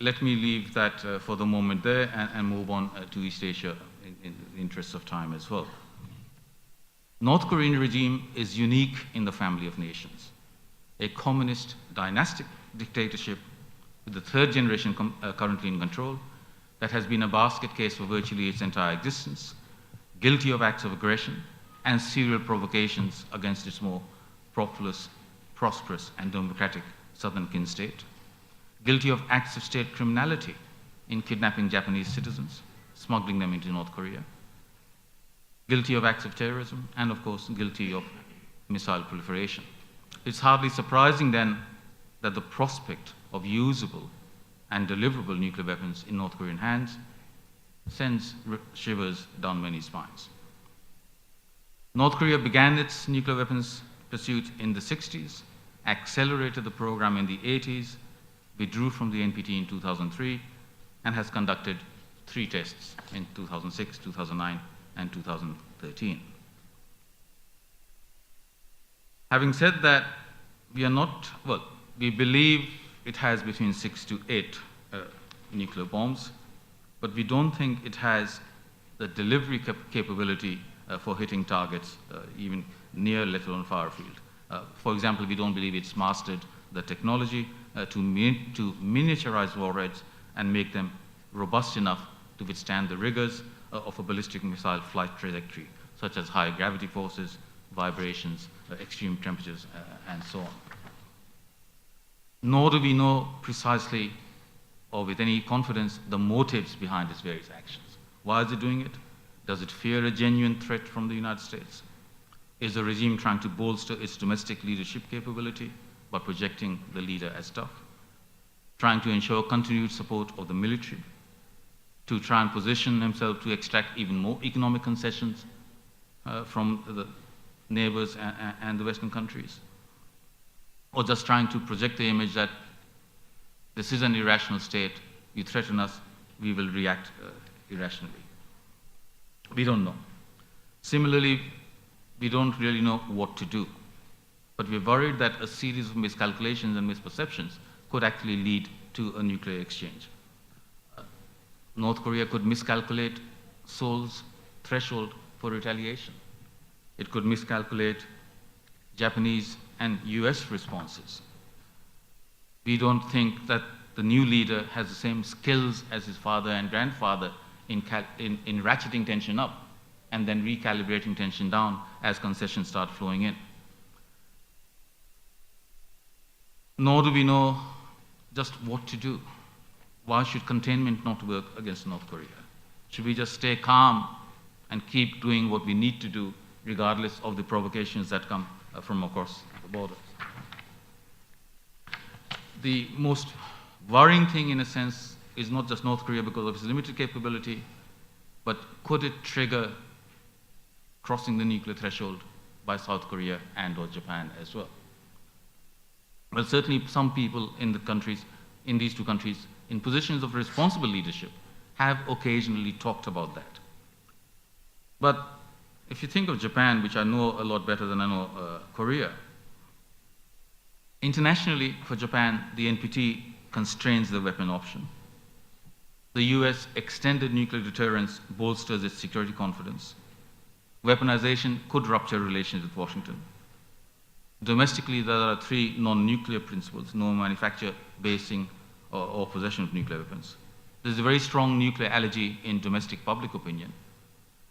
let me leave that for the moment there and move on to East Asia in the interest of time as well. North Korean regime is unique in the family of nations. A communist dynastic dictatorship with the third generation currently in control that has been a basket case for virtually its entire existence, guilty of acts of aggression and serial provocations against its more prosperous and democratic southern kin state, guilty of acts of state criminality in kidnapping Japanese citizens, smuggling them into North Korea, guilty of acts of terrorism, and of course, guilty of missile proliferation. It's hardly surprising then that the prospect of usable and deliverable nuclear weapons in North Korean hands sends shivers down many spines. North Korea began its nuclear weapons pursuit in the 60s, accelerated the program in the 80s, withdrew from the NPT in 2003, and has conducted 3 tests in 2006, 2009, and 2013. Having said that, we believe it has between 6 to 8 nuclear bombs, but we don't think it has the delivery capability for hitting targets even near, let alone far field. For example, we don't believe it's mastered the technology to miniaturize warheads and make them robust enough to withstand the rigors of a ballistic missile flight trajectory, such as high gravity forces, vibrations, extreme temperatures, and so on. Nor do we know precisely or with any confidence the motives behind its various actions. Why is it doing it? Does it fear a genuine threat from the United States? Is the regime trying to bolster its domestic leadership capability by projecting the leader as tough? Trying to ensure continued support of the military? To try and position himself to extract even more economic concessions from the neighbors and the Western countries? Or just trying to project the image that this is an irrational state, you threaten us, we will react irrationally? We don't know. Similarly, we don't really know what to do. But we're worried that a series of miscalculations and misperceptions could actually lead to a nuclear exchange. North Korea could miscalculate Seoul's threshold for retaliation. It could miscalculate Japanese and US responses. We don't think that the new leader has the same skills as his father and grandfather in ratcheting tension up and then recalibrating tension down as concessions start flowing in. Nor do we know just what to do. Why should containment not work against North Korea? Should we just stay calm and keep doing what we need to do regardless of the provocations that come from across the borders? The most worrying thing, in a sense, is not just North Korea because of its limited capability, but could it trigger crossing the nuclear threshold by South Korea and or Japan as well? Well, certainly some people in these two countries, in positions of responsible leadership, have occasionally talked about that. But if you think of Japan, which I know a lot better than I know Korea, internationally for Japan, the NPT constrains the weapon option. The US extended nuclear deterrence bolsters its security confidence. Weaponization could rupture relations with Washington. Domestically, there are 3 non-nuclear principles: no manufacture, basing, or possession of nuclear weapons. There's a very strong nuclear allergy in domestic public opinion,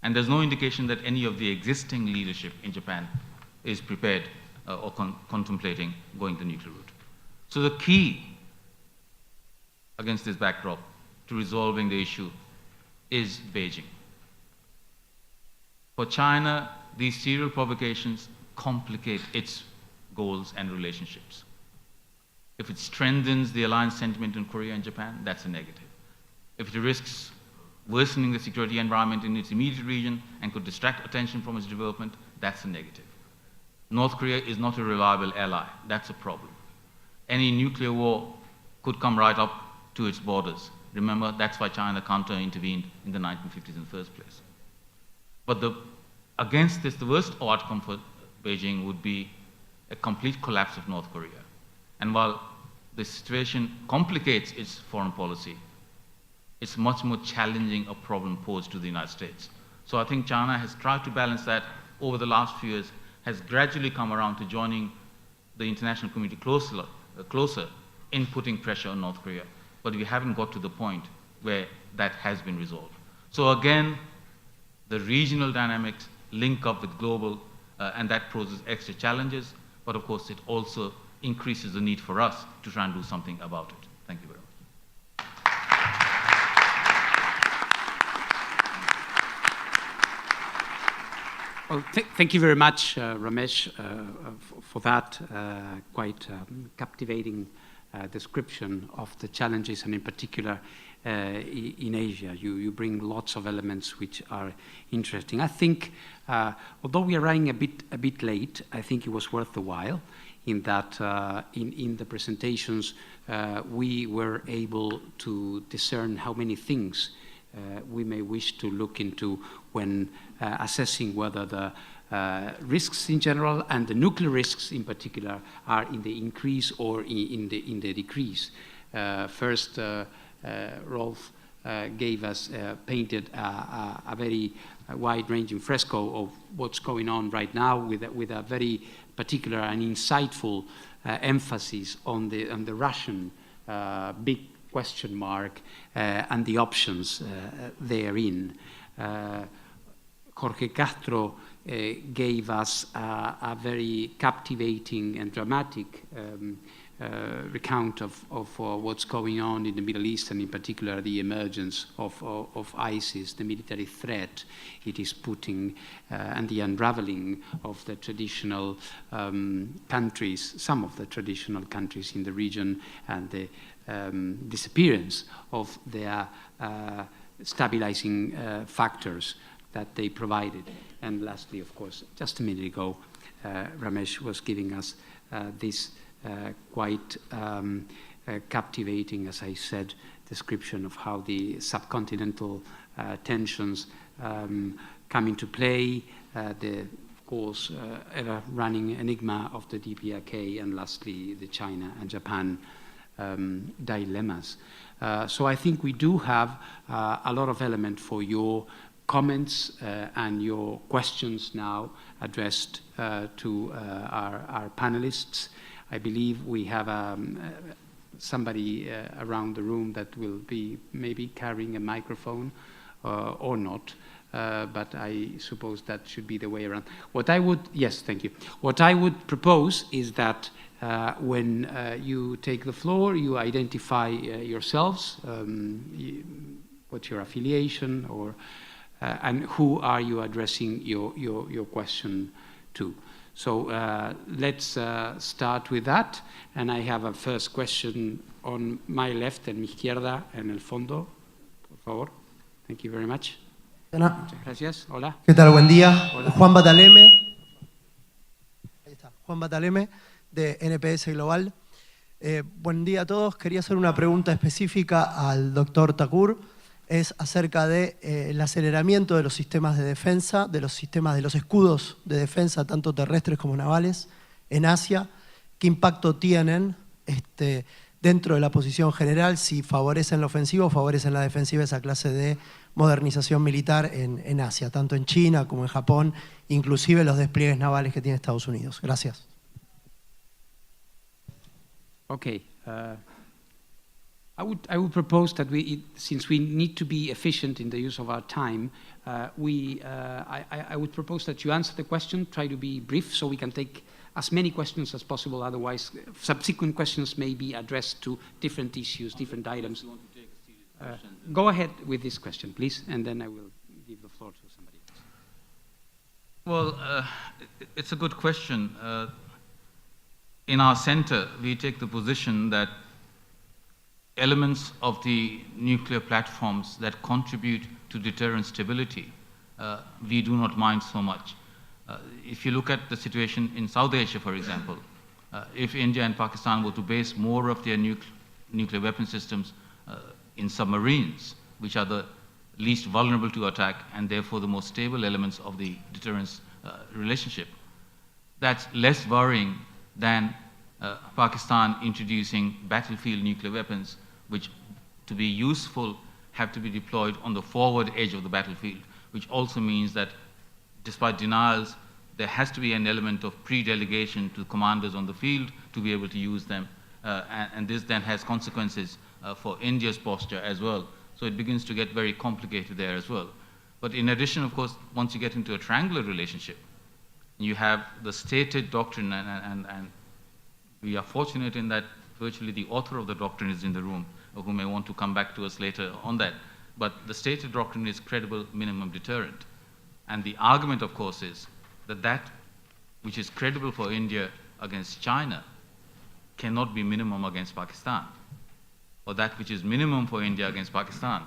and there's no indication that any of the existing leadership in Japan is prepared or contemplating going the nuclear route. So the key against this backdrop to resolving the issue is Beijing. For China, these serial provocations complicate its goals and relationships. If it strengthens the alliance sentiment in Korea and Japan, that's a negative. If it risks worsening the security environment in its immediate region and could distract attention from its development, that's a negative. North Korea is not a reliable ally. That's a problem. Any nuclear war could come right up to its borders. Remember, that's why China counter-intervened in the 1950s in the first place. But against this, the worst outcome for Beijing would be a complete collapse of North Korea. And while the situation complicates its foreign policy, it's much more challenging a problem posed to the United States. So I think China has tried to balance that over the last few years, has gradually come around to joining the international community closer in putting pressure on North Korea. But we haven't got to the point where that has been resolved. So again, the regional dynamics link up with global, and that poses extra challenges, but of course it also increases the need for us to try and do something about it. Thank you very much. Well, thank you very much, Ramesh, for that quite captivating description of the challenges, and in particular in Asia. You bring lots of elements which are interesting. I think, although we are running a bit late, I think it was worth the while in that in the presentations we were able to discern how many things we may wish to look into when assessing whether the risks in general and the nuclear risks in particular are in the increase or in the decrease. First, Rolf painted a very wide-ranging fresco of what's going on right now with a very particular and insightful emphasis on the Russian big question mark and the options therein. Jorge Castro gave us a very captivating and dramatic recount of what's going on in the Middle East, and in particular the emergence of ISIS, the military threat it is putting, and the unraveling of the traditional countries, some of the traditional countries in the region, and the disappearance of their stabilizing factors that they provided. And lastly, of course, just a minute ago, Ramesh was giving us this quite captivating, as I said, description of how the subcontinental tensions come into play, of course, ever-running enigma of the DPRK, and lastly, the China and Japan dilemmas. So I think we do have a lot of element for your comments and your questions now addressed to our panelists. I believe we have somebody around the room that will be maybe carrying a microphone or not. But I suppose that should be the way around. Yes, thank you. What I would propose is that when you take the floor, you identify yourselves, what's your affiliation, or and who are you addressing your question to. So let's start with that. And I have a first question on my left, en mi izquierda, en el fondo. Por favor. Thank you very much. Muchas gracias. Hola. ¿Qué tal? Buen día. Hola. Juan Bataleme. Ahí está. Juan Bataleme, de NPSGlobal. Buen día a todos. Quería hacer una pregunta específica al doctor Thakur. Es acerca de el aceleramiento de los sistemas de defensa, de los escudos de defensa, tanto terrestres como navales, en Asia. ¿Qué impacto tienen dentro de la posición general? Si favorecen la ofensiva o favorecen la defensiva, esa clase de modernización militar en Asia, tanto en China como en Japón, inclusive los despliegues navales que tiene Estados Unidos. Gracias. Okay. I would propose that since we need to be efficient in the use of our time, I would propose that you answer the question, try to be brief, so we can take as many questions as possible. Otherwise, subsequent questions may be addressed to different issues, different items. Go ahead with this question, please, and then I will give the floor to somebody else. Well, it's a good question. In our center, we take the position that elements of the nuclear platforms that contribute to deterrent stability, we do not mind so much. If you look at the situation in South Asia, for example, if India and Pakistan were to base more of their nuclear weapon systems in submarines, which are the least vulnerable to attack and therefore the most stable elements of the deterrence relationship, that's less worrying than Pakistan introducing battlefield nuclear weapons, which to be useful have to be deployed on the forward edge of the battlefield, which also means that despite denials, there has to be an element of pre-delegation to commanders on the field to be able to use them. And this then has consequences for India's posture as well. So it begins to get very complicated there as well. But in addition, of course, once you get into a triangular relationship, you have the stated doctrine, and we are fortunate in that virtually the author of the doctrine is in the room, who may want to come back to us later on that. But the stated doctrine is credible minimum deterrent. And the argument, of course, is that that which is credible for India against China cannot be minimum against Pakistan. Or that which is minimum for India against Pakistan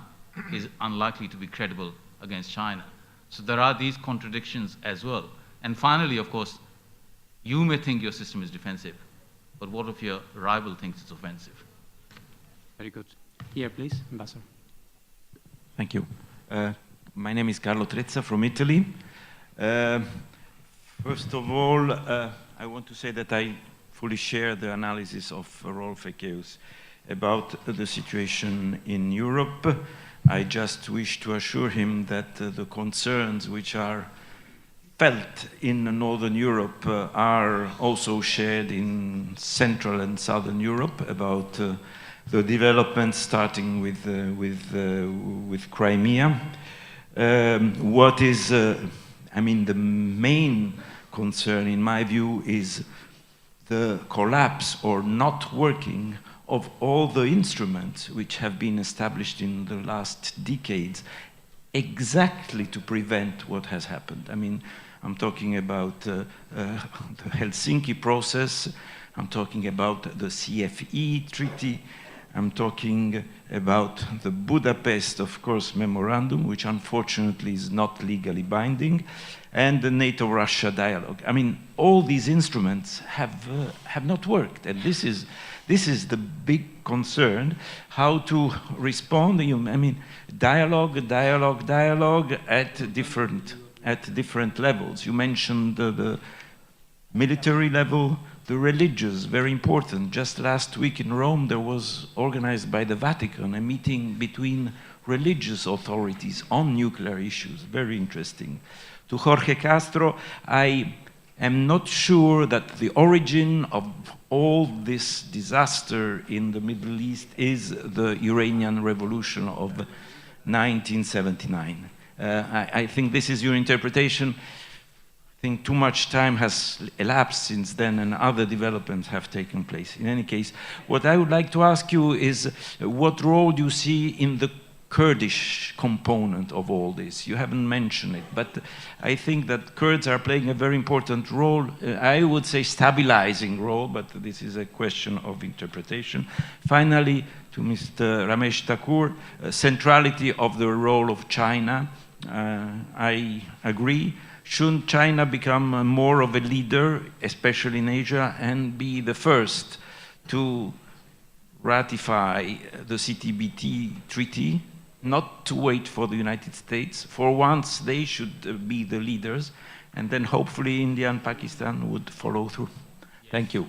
is unlikely to be credible against China. So there are these contradictions as well. And finally, of course, you may think your system is defensive, but what if your rival thinks it's offensive? Very good. Here, please, Ambassador. Thank you. My name is Carlo Trezza from Italy. First of all, I want to say that I fully share the analysis of Rolf Ekéus about the situation in Europe. I just wish to assure him that the concerns which are felt in Northern Europe are also shared in Central and Southern Europe about the developments starting with Crimea. What is, I mean, the main concern in my view is the collapse or not working of all the instruments which have been established in the last decades exactly to prevent what has happened. I mean, I'm talking about the Helsinki process, I'm talking about the CFE treaty, I'm talking about the Budapest, of course, memorandum, which unfortunately is not legally binding, and the NATO-Russia dialogue. I mean, all these instruments have not worked, and this is the big concern, how to respond. I mean, dialogue at different levels. You mentioned the military level, the religious, very important. Just last week in Rome, there was organized by the Vatican a meeting between religious authorities on nuclear issues. Very interesting. To Jorge Castro, I am not sure that the origin of all this disaster in the Middle East is the Iranian Revolution of 1979. I think this is your interpretation. I think too much time has elapsed since then and other developments have taken place. In any case, what I would like to ask you is what role do you see in the Kurdish component of all this? You haven't mentioned it, but I think that Kurds are playing a very important role, I would say stabilizing role, but this is a question of interpretation. Finally, to Mr. Ramesh Thakur, centrality of the role of China. I agree. Shouldn't China become more of a leader, especially in Asia, and be the first to ratify the CTBT treaty, not to wait for the United States? For once, they should be the leaders, and then hopefully India and Pakistan would follow through. Thank you.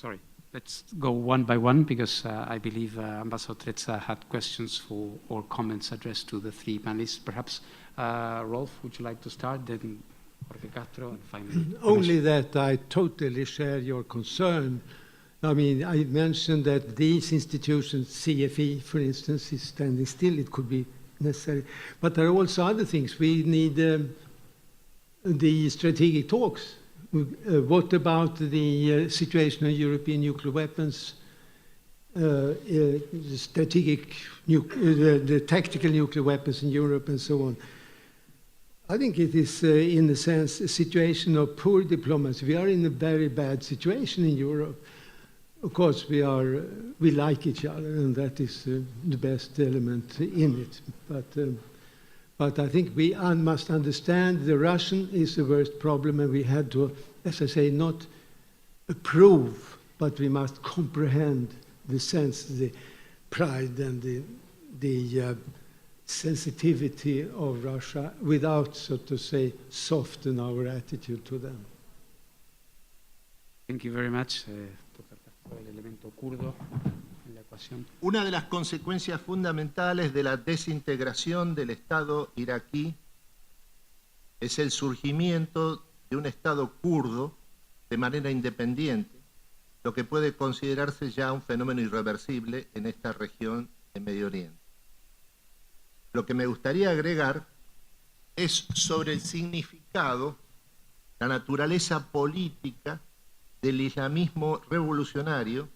Sorry, let's go one by one, because I believe Ambassador Trezza had questions for or comments addressed to the three panelists. Perhaps Rolf, would you like to start? Then Jorge Castro, and finally. Only that I totally share your concern. I mean, I mentioned that these institutions, CFE, for instance, is standing still. It could be necessary. But there are also other things. We need the strategic talks. What about the situation of European nuclear weapons, the tactical nuclear weapons in Europe, and so on? I think it is, in a sense, a situation of poor diplomacy. We are in a very bad situation in Europe. Of course, we like each other, and that is the best element in it. But I think we must understand the Russian is the worst problem, and we had to, as I say, not approve, but we must comprehend the sense, the pride, and the sensitivity of Russia without, so to say, soften our attitude to them. Thank you very much. El elemento kurdo en la ecuación. Una de las consecuencias fundamentales de la desintegración del Estado iraquí es el surgimiento de un Estado kurdo de manera independiente, lo que puede considerarse ya un fenómeno irreversible en esta región de Medio Oriente. Lo que me gustaría agregar es sobre el significado, la naturaleza política del islamismo revolucionario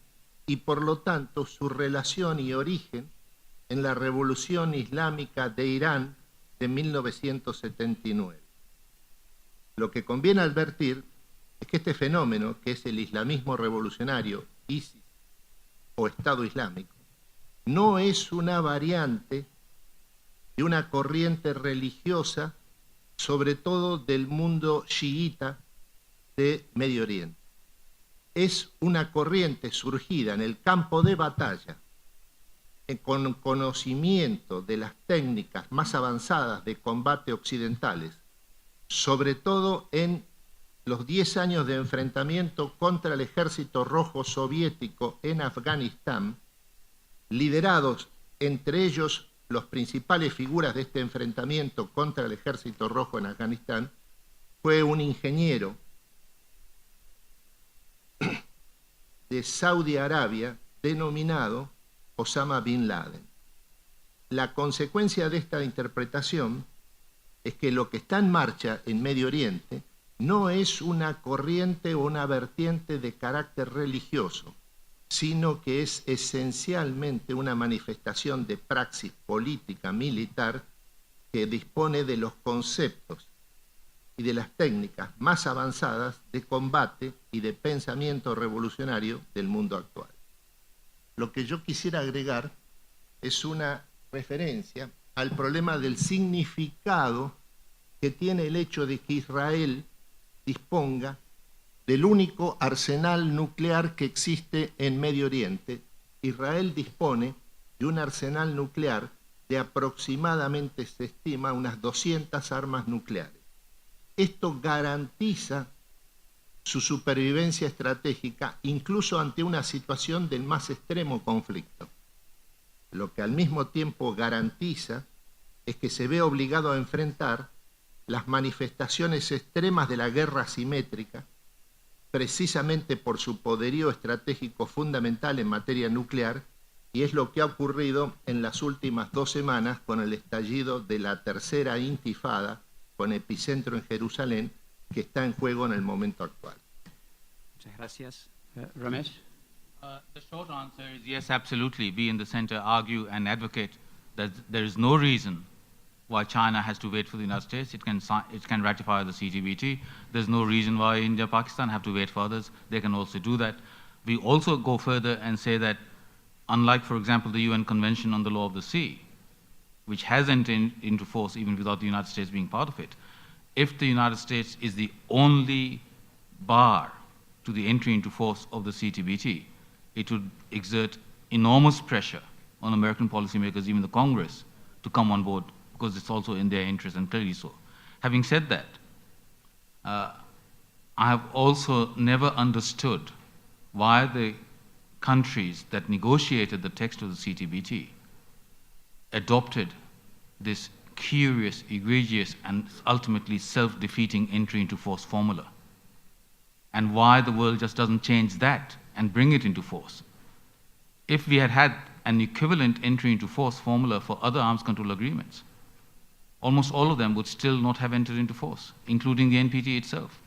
y por lo tanto su relación y origen en la revolución islámica de Irán de 1979. Lo que conviene advertir es que este fenómeno, que es el islamismo revolucionario, ISIS o Estado Islámico, no es una variante de una corriente religiosa, sobre todo del mundo chiita de Medio Oriente. Es una corriente surgida en el campo de batalla, con conocimiento de las técnicas más avanzadas de combate occidentales, sobre todo en los 10 años de enfrentamiento contra el ejército rojo soviético en Afganistán, liderados entre ellos las principales figuras de este enfrentamiento contra el ejército rojo en Afganistán, fue un ingeniero de Saudi Arabia denominado Osama Bin Laden. La consecuencia de esta interpretación es que lo que está en marcha en Medio Oriente no es una corriente o una vertiente de carácter religioso, sino que es esencialmente una manifestación de praxis política militar que dispone de los conceptos y de las técnicas más avanzadas de combate y de pensamiento revolucionario del mundo actual. Lo que yo quisiera agregar es una referencia al problema del significado que tiene el hecho de que Israel disponga del único arsenal nuclear que existe en Medio Oriente. Israel dispone de un arsenal nuclear de aproximadamente, se estima, unas 200 armas nucleares. Esto garantiza su supervivencia estratégica incluso ante una situación del más extremo conflicto. Lo que al mismo tiempo garantiza es que se ve obligado a enfrentar las manifestaciones extremas de la guerra asimétrica, precisamente por su poderío estratégico fundamental en materia nuclear, y es lo que ha ocurrido en las últimas 2 semanas con el estallido de la tercera intifada, con epicentro en Jerusalén, que está en juego en el momento actual. Muchas gracias. Ramesh? The short answer is yes, absolutely. We in the center argue and advocate that there is no reason why China has to wait for the United States. It can ratify the CTBT. There's no reason why India, Pakistan have to wait for others. They can also do that. We also go further and say that unlike, for example, the UN Convention on the Law of the Sea, which has entered into force even without the United States being part of it, if the United States is the only bar to the entry into force of the CTBT, it would exert enormous pressure on American policymakers, even the Congress, to come on board, because it's also in their interest, and clearly so. Having said that, I have also never understood why the countries that negotiated the text of the CTBT adopted this curious, egregious, and ultimately self-defeating entry into force formula, and why the world just doesn't change that and bring it into force. If we had had an equivalent entry into force formula for other arms control agreements, almost all of them would still not have entered into force, including the NPT itself.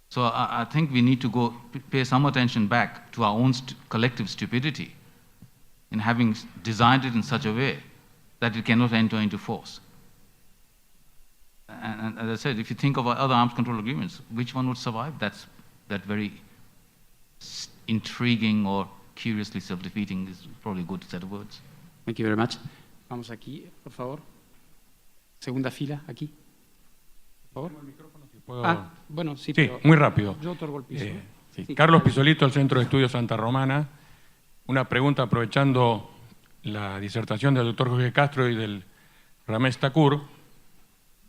So I think we need to pay some attention back to our own collective stupidity in having designed it in such a way that it cannot enter into force. And as I said, if you think of other arms control agreements, which one would survive that very intriguing or curiously self-defeating is probably a good set of words. Thank you very much. Vamos aquí, por favor. Segunda fila, aquí. Por favor. Bueno, sí, pero muy rápido. Yo otorgo el piso. Sí. Carlos Pisolito, del Centro de Estudios Santa Romana. Una pregunta aprovechando la disertación del doctor Jorge Castro y del Ramesh Thakur.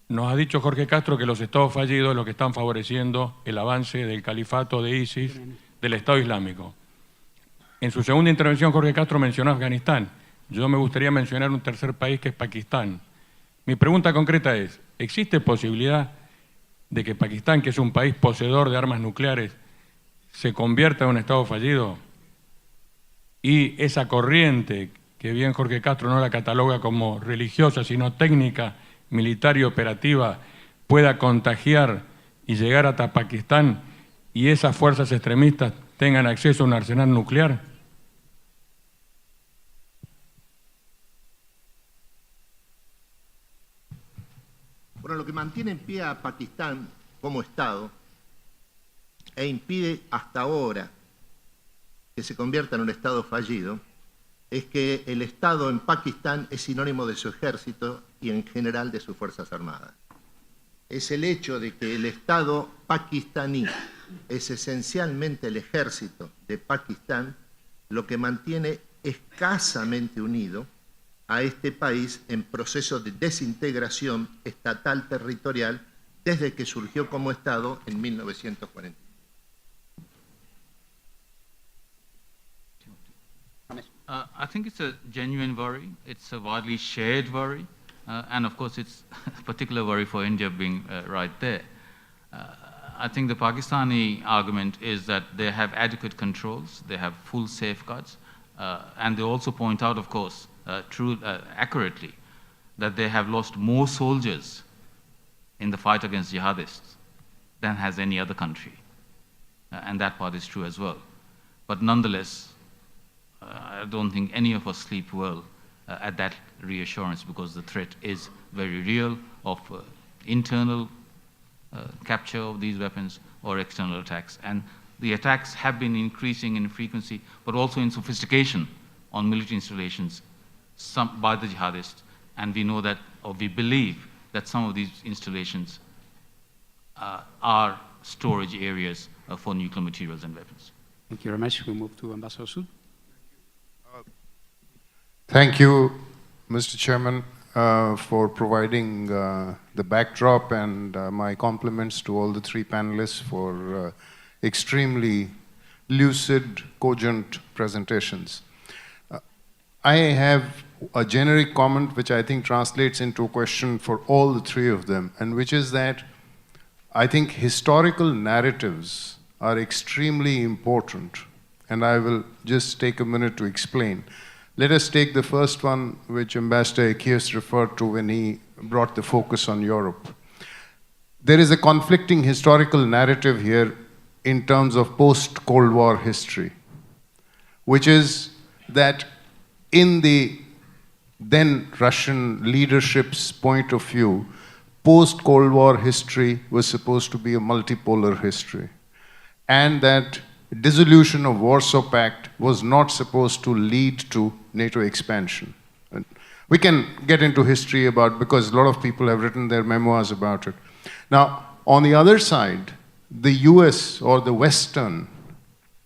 Nos ha dicho Jorge Castro que los estados fallidos lo que están favoreciendo el avance del califato de ISIS, del Estado Islámico. En su segunda intervención, Jorge Castro mencionó Afganistán. Yo me gustaría mencionar un tercer país que es Pakistán. Mi pregunta concreta es, ¿existe posibilidad de que Pakistán, que es un país poseedor de armas nucleares, se convierta en un Estado fallido? Y esa corriente, que bien Jorge Castro no la cataloga como religiosa, sino técnica, militar y operativa, pueda contagiar y llegar hasta Pakistán y esas fuerzas extremistas tengan acceso a un arsenal nuclear? Bueno, lo que mantiene en pie a Pakistán como Estado e impide hasta ahora que se convierta en un Estado fallido es que el Estado en Pakistán es sinónimo de su ejército y en general de sus Fuerzas Armadas. Es el hecho de que el Estado pakistaní es esencialmente el ejército de Pakistán lo que mantiene escasamente unido a este país en proceso de desintegración estatal territorial desde que surgió como Estado en 1940. I think it's a genuine worry. It's a widely shared worry. And of course, it's a particular worry for India being right there. I think the Pakistani argument is that they have adequate controls, they have full safeguards, and they also point out, of course, accurately, that they have lost more soldiers in the fight against jihadists than has any other country. And that part is true as well. But nonetheless, I don't think any of us sleep well at that reassurance, because the threat is very real of internal capture of these weapons or external attacks. And the attacks have been increasing in frequency, but also in sophistication on military installations by the jihadists. And we know that, or we believe that some of these installations are storage areas for nuclear materials and weapons. Thank you, Ramesh. We move to Ambassador Sood. Thank you, Mr. Chairman, for providing the backdrop, and my compliments to all the three panelists for extremely lucid, cogent presentations. I have a generic comment which I think translates into a question for all the three of them, and which is that I think historical narratives are extremely important, and I will just take a minute to explain. Let us take the first one, which Ambassador Ekéus referred to when he brought the focus on Europe. There is a conflicting historical narrative here in terms of post-Cold War history, which is that in the then Russian leadership's point of view, post-Cold War history was supposed to be a multipolar history, and that dissolution of Warsaw Pact was not supposed to lead to NATO expansion. And we can get into history about, because a lot of people have written their memoirs about it. Now, on the other side, the US or the Western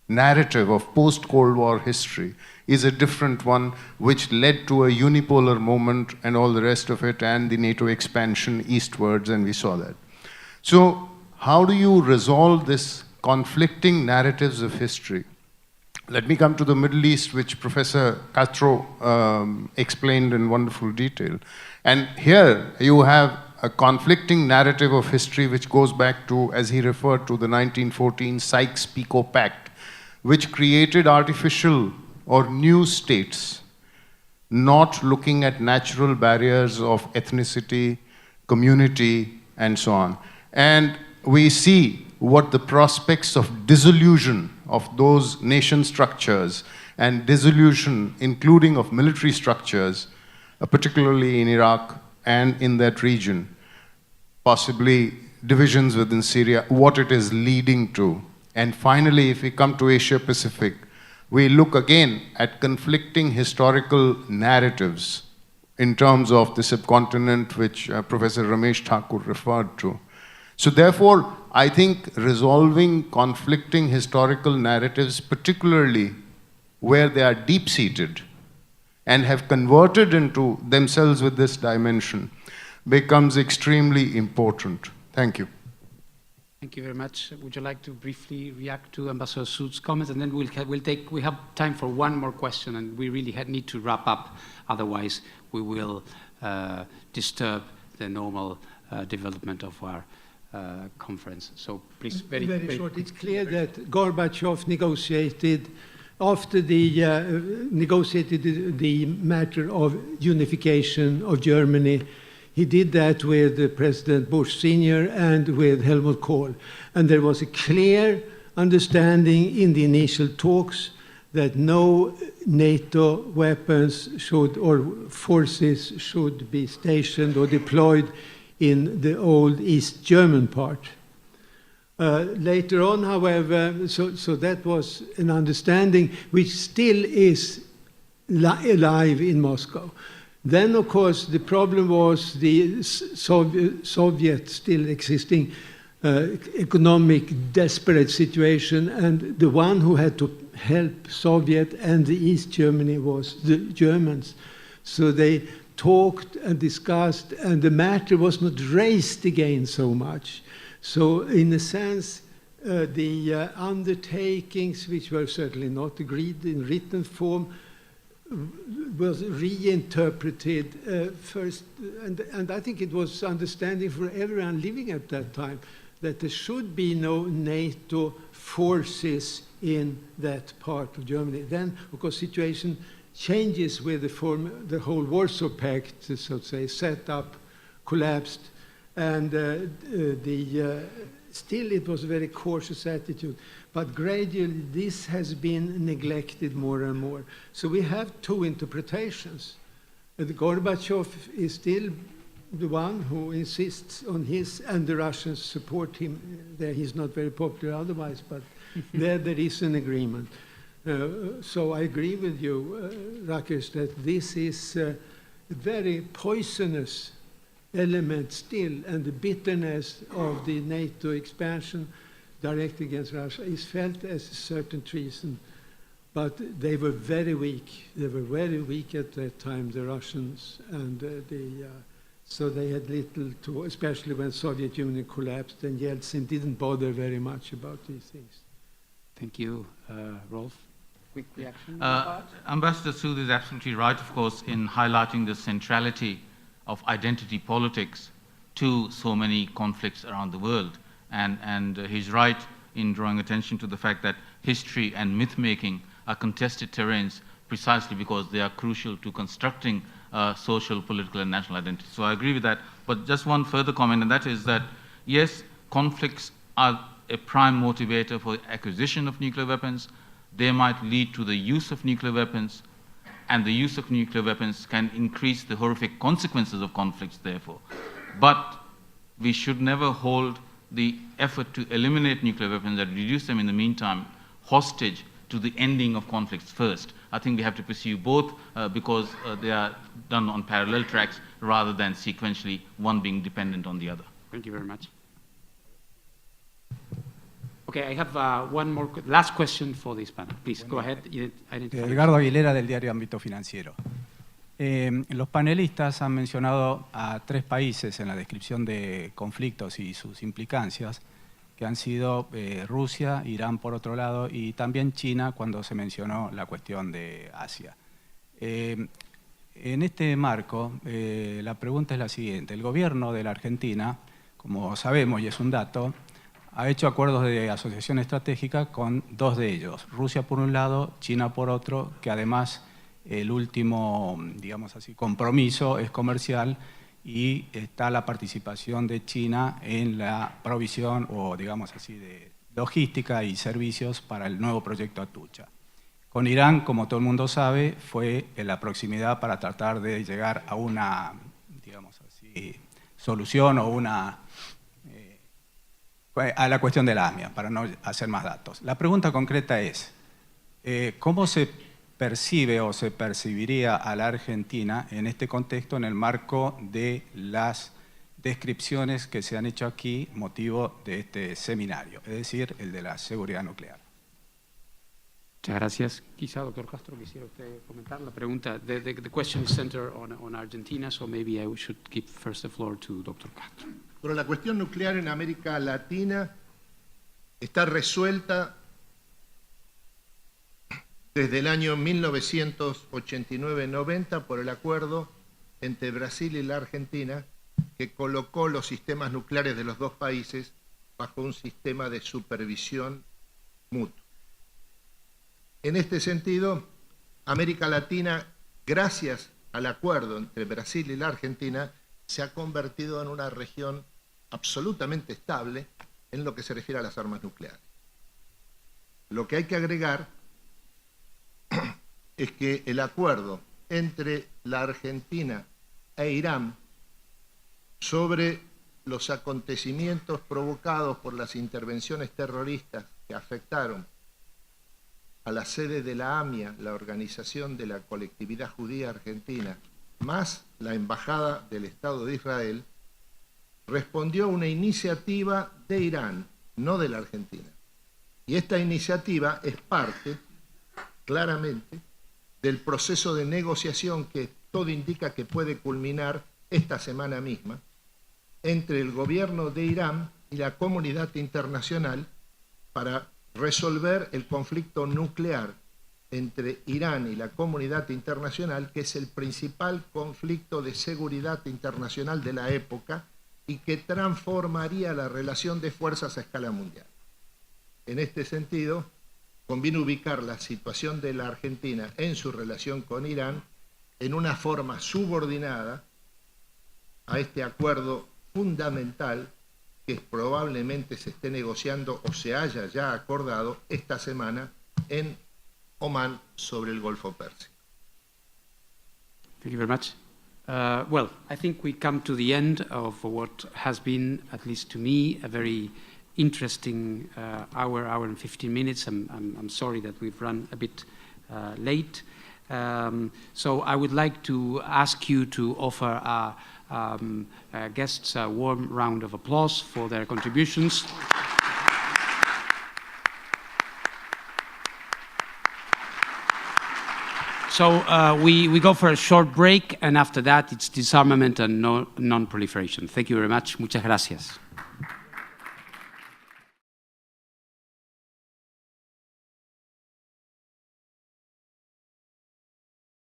narrative of post-Cold War history is a different one, which led to a unipolar moment and all the rest of it, and the NATO expansion eastwards, and we saw that. So how do you resolve this conflicting narratives of history? Let me come to the Middle East, which Professor Castro explained in wonderful detail. And here you have a conflicting narrative of history which goes back to, as he referred to, the 1914 Sykes-Picot Pact, which created artificial or new states, not looking at natural barriers of ethnicity, community, and so on. And we see what the prospects of dissolution of those nation structures and dissolution, including of military structures, particularly in Iraq and in that region, possibly divisions within Syria, what it is leading to. And finally, if we come to Asia Pacific, we look again at conflicting historical narratives in terms of the subcontinent, which Professor Ramesh Thakur referred to. So therefore, I think resolving conflicting historical narratives, particularly where they are deep-seated and have converted into themselves with this dimension, becomes extremely important. Thank you. Thank you very much. Would you like to briefly react to Ambassador Sood's comments? And then we have time for one more question, and we really need to wrap up. Otherwise, we will disturb the normal development of our conference. So please, very short. It's clear that Gorbachev negotiated, after the negotiated the matter of unification of Germany. He did that with President Bush Sr. and with Helmut Kohl. And there was a clear understanding in the initial talks that no NATO weapons should, or forces should be stationed or deployed in the old East German part. Later on, however, so that was an understanding which still is alive in Moscow. Then, of course, the problem was the Soviet still existing economic desperate situation, and the one who had to help Soviet and the East Germany was the Germans. So they talked and discussed, and the matter was not raised again so much. So in a sense, the undertakings, which were certainly not agreed in written form, was reinterpreted first, and I think it was understanding for everyone living at that time that there should be no NATO forces in that part of Germany. Then, of course, situation changes with the whole Warsaw Pact, so to say, set up, collapsed, and still it was a very cautious attitude. But gradually, this has been neglected more and more. So we have two interpretations. Gorbachev is still the one who insists on his, and the Russians support him. There he's not very popular otherwise, but there is an agreement. So I agree with you, Rakesh, that this is a very poisonous element still, and the bitterness of the NATO expansion directed against Russia is felt as a certain treason. But they were very weak. They were very weak at that time, the Russians, and so they had little to, especially when Soviet Union collapsed, and Yeltsin didn't bother very much about these things. Thank you, Rolf. quick reaction? Ambassador Sood is absolutely right, of course, in highlighting the centrality of identity politics to so many conflicts around the world. And he's right in drawing attention to the fact that history and myth-making are contested terrains precisely because they are crucial to constructing social, political, and national identity. So I agree with that. But just one further comment, and that is that, yes, conflicts are a prime motivator for acquisition of nuclear weapons. They might lead to the use of nuclear weapons, and the use of nuclear weapons can increase the horrific consequences of conflicts, therefore. But we should never hold the effort to eliminate nuclear weapons and reduce them in the meantime hostage to the ending of conflicts first. I think we have to pursue both because they are done on parallel tracks rather than sequentially, one being dependent on the other. Thank you very much. Okay, I have one more last question for this panel. Please, go ahead. Edgardo Aguilera, del diario Ámbito Financiero. Los panelistas han mencionado a 3 países en la descripción de conflictos y sus implicancias, que han sido Rusia, Irán por otro lado, y también China cuando se mencionó la cuestión de Asia. En este marco, la pregunta es la siguiente. El gobierno de la Argentina, como sabemos y es un dato, ha hecho acuerdos de asociación estratégica con 2 de ellos, Rusia por un lado, China por otro, que además el último, digamos así, compromiso es comercial y está la participación de China en la provisión o, digamos así, de logística y servicios para el nuevo proyecto Atucha. Con Irán, como todo el mundo sabe, fue en la proximidad para tratar de llegar a una, digamos así, solución o una... a la cuestión de la AMIA, para no hacer más datos. La pregunta concreta es, ¿cómo se percibe o se percibiría a la Argentina en este contexto en el marco de las descripciones que se han hecho aquí motivo de este seminario, es decir, el de la seguridad nuclear? Muchas gracias. Quizá, doctor Castro, quisiera usted comentar la pregunta. The question is centered on Argentina, so maybe I should give first the floor to Dr. Castro. Pero la cuestión nuclear en América Latina está resuelta desde el año 1989-90 por el acuerdo entre Brasil y la Argentina que colocó los sistemas nucleares de los 2 países bajo un sistema de supervisión mutua. En este sentido, América Latina, gracias al acuerdo entre Brasil y la Argentina, se ha convertido en una región absolutamente estable en lo que se refiere a las armas nucleares. Lo que hay que agregar es que el acuerdo entre la Argentina e Irán sobre los acontecimientos provocados por las intervenciones terroristas que afectaron a la sede de la AMIA, la Organización de la Colectividad Judía Argentina, más la Embajada del Estado de Israel, respondió a una iniciativa de Irán, no de la Argentina. Y esta iniciativa es parte, claramente, del proceso de negociación que todo indica que puede culminar esta semana misma entre el gobierno de Irán y la comunidad internacional para resolver el conflicto nuclear entre Irán y la comunidad internacional, que es el principal conflicto de seguridad internacional de la época y que transformaría la relación de fuerzas a escala mundial. En este sentido, conviene ubicar la situación de la Argentina en su relación con Irán en una forma subordinada a este acuerdo fundamental que probablemente se esté negociando o se haya ya acordado esta semana en Omán sobre el Golfo Pérsico. Thank you very much. Well, I think we come to the end of what has been, at least to me, a very interesting hour and 15 minutes. I'm sorry that we've run a bit late. So I would like to ask you to offer our guests a warm round of applause for their contributions. So we go for a short break, and after that it's disarmament and non-proliferation. Thank you very much. Muchas gracias.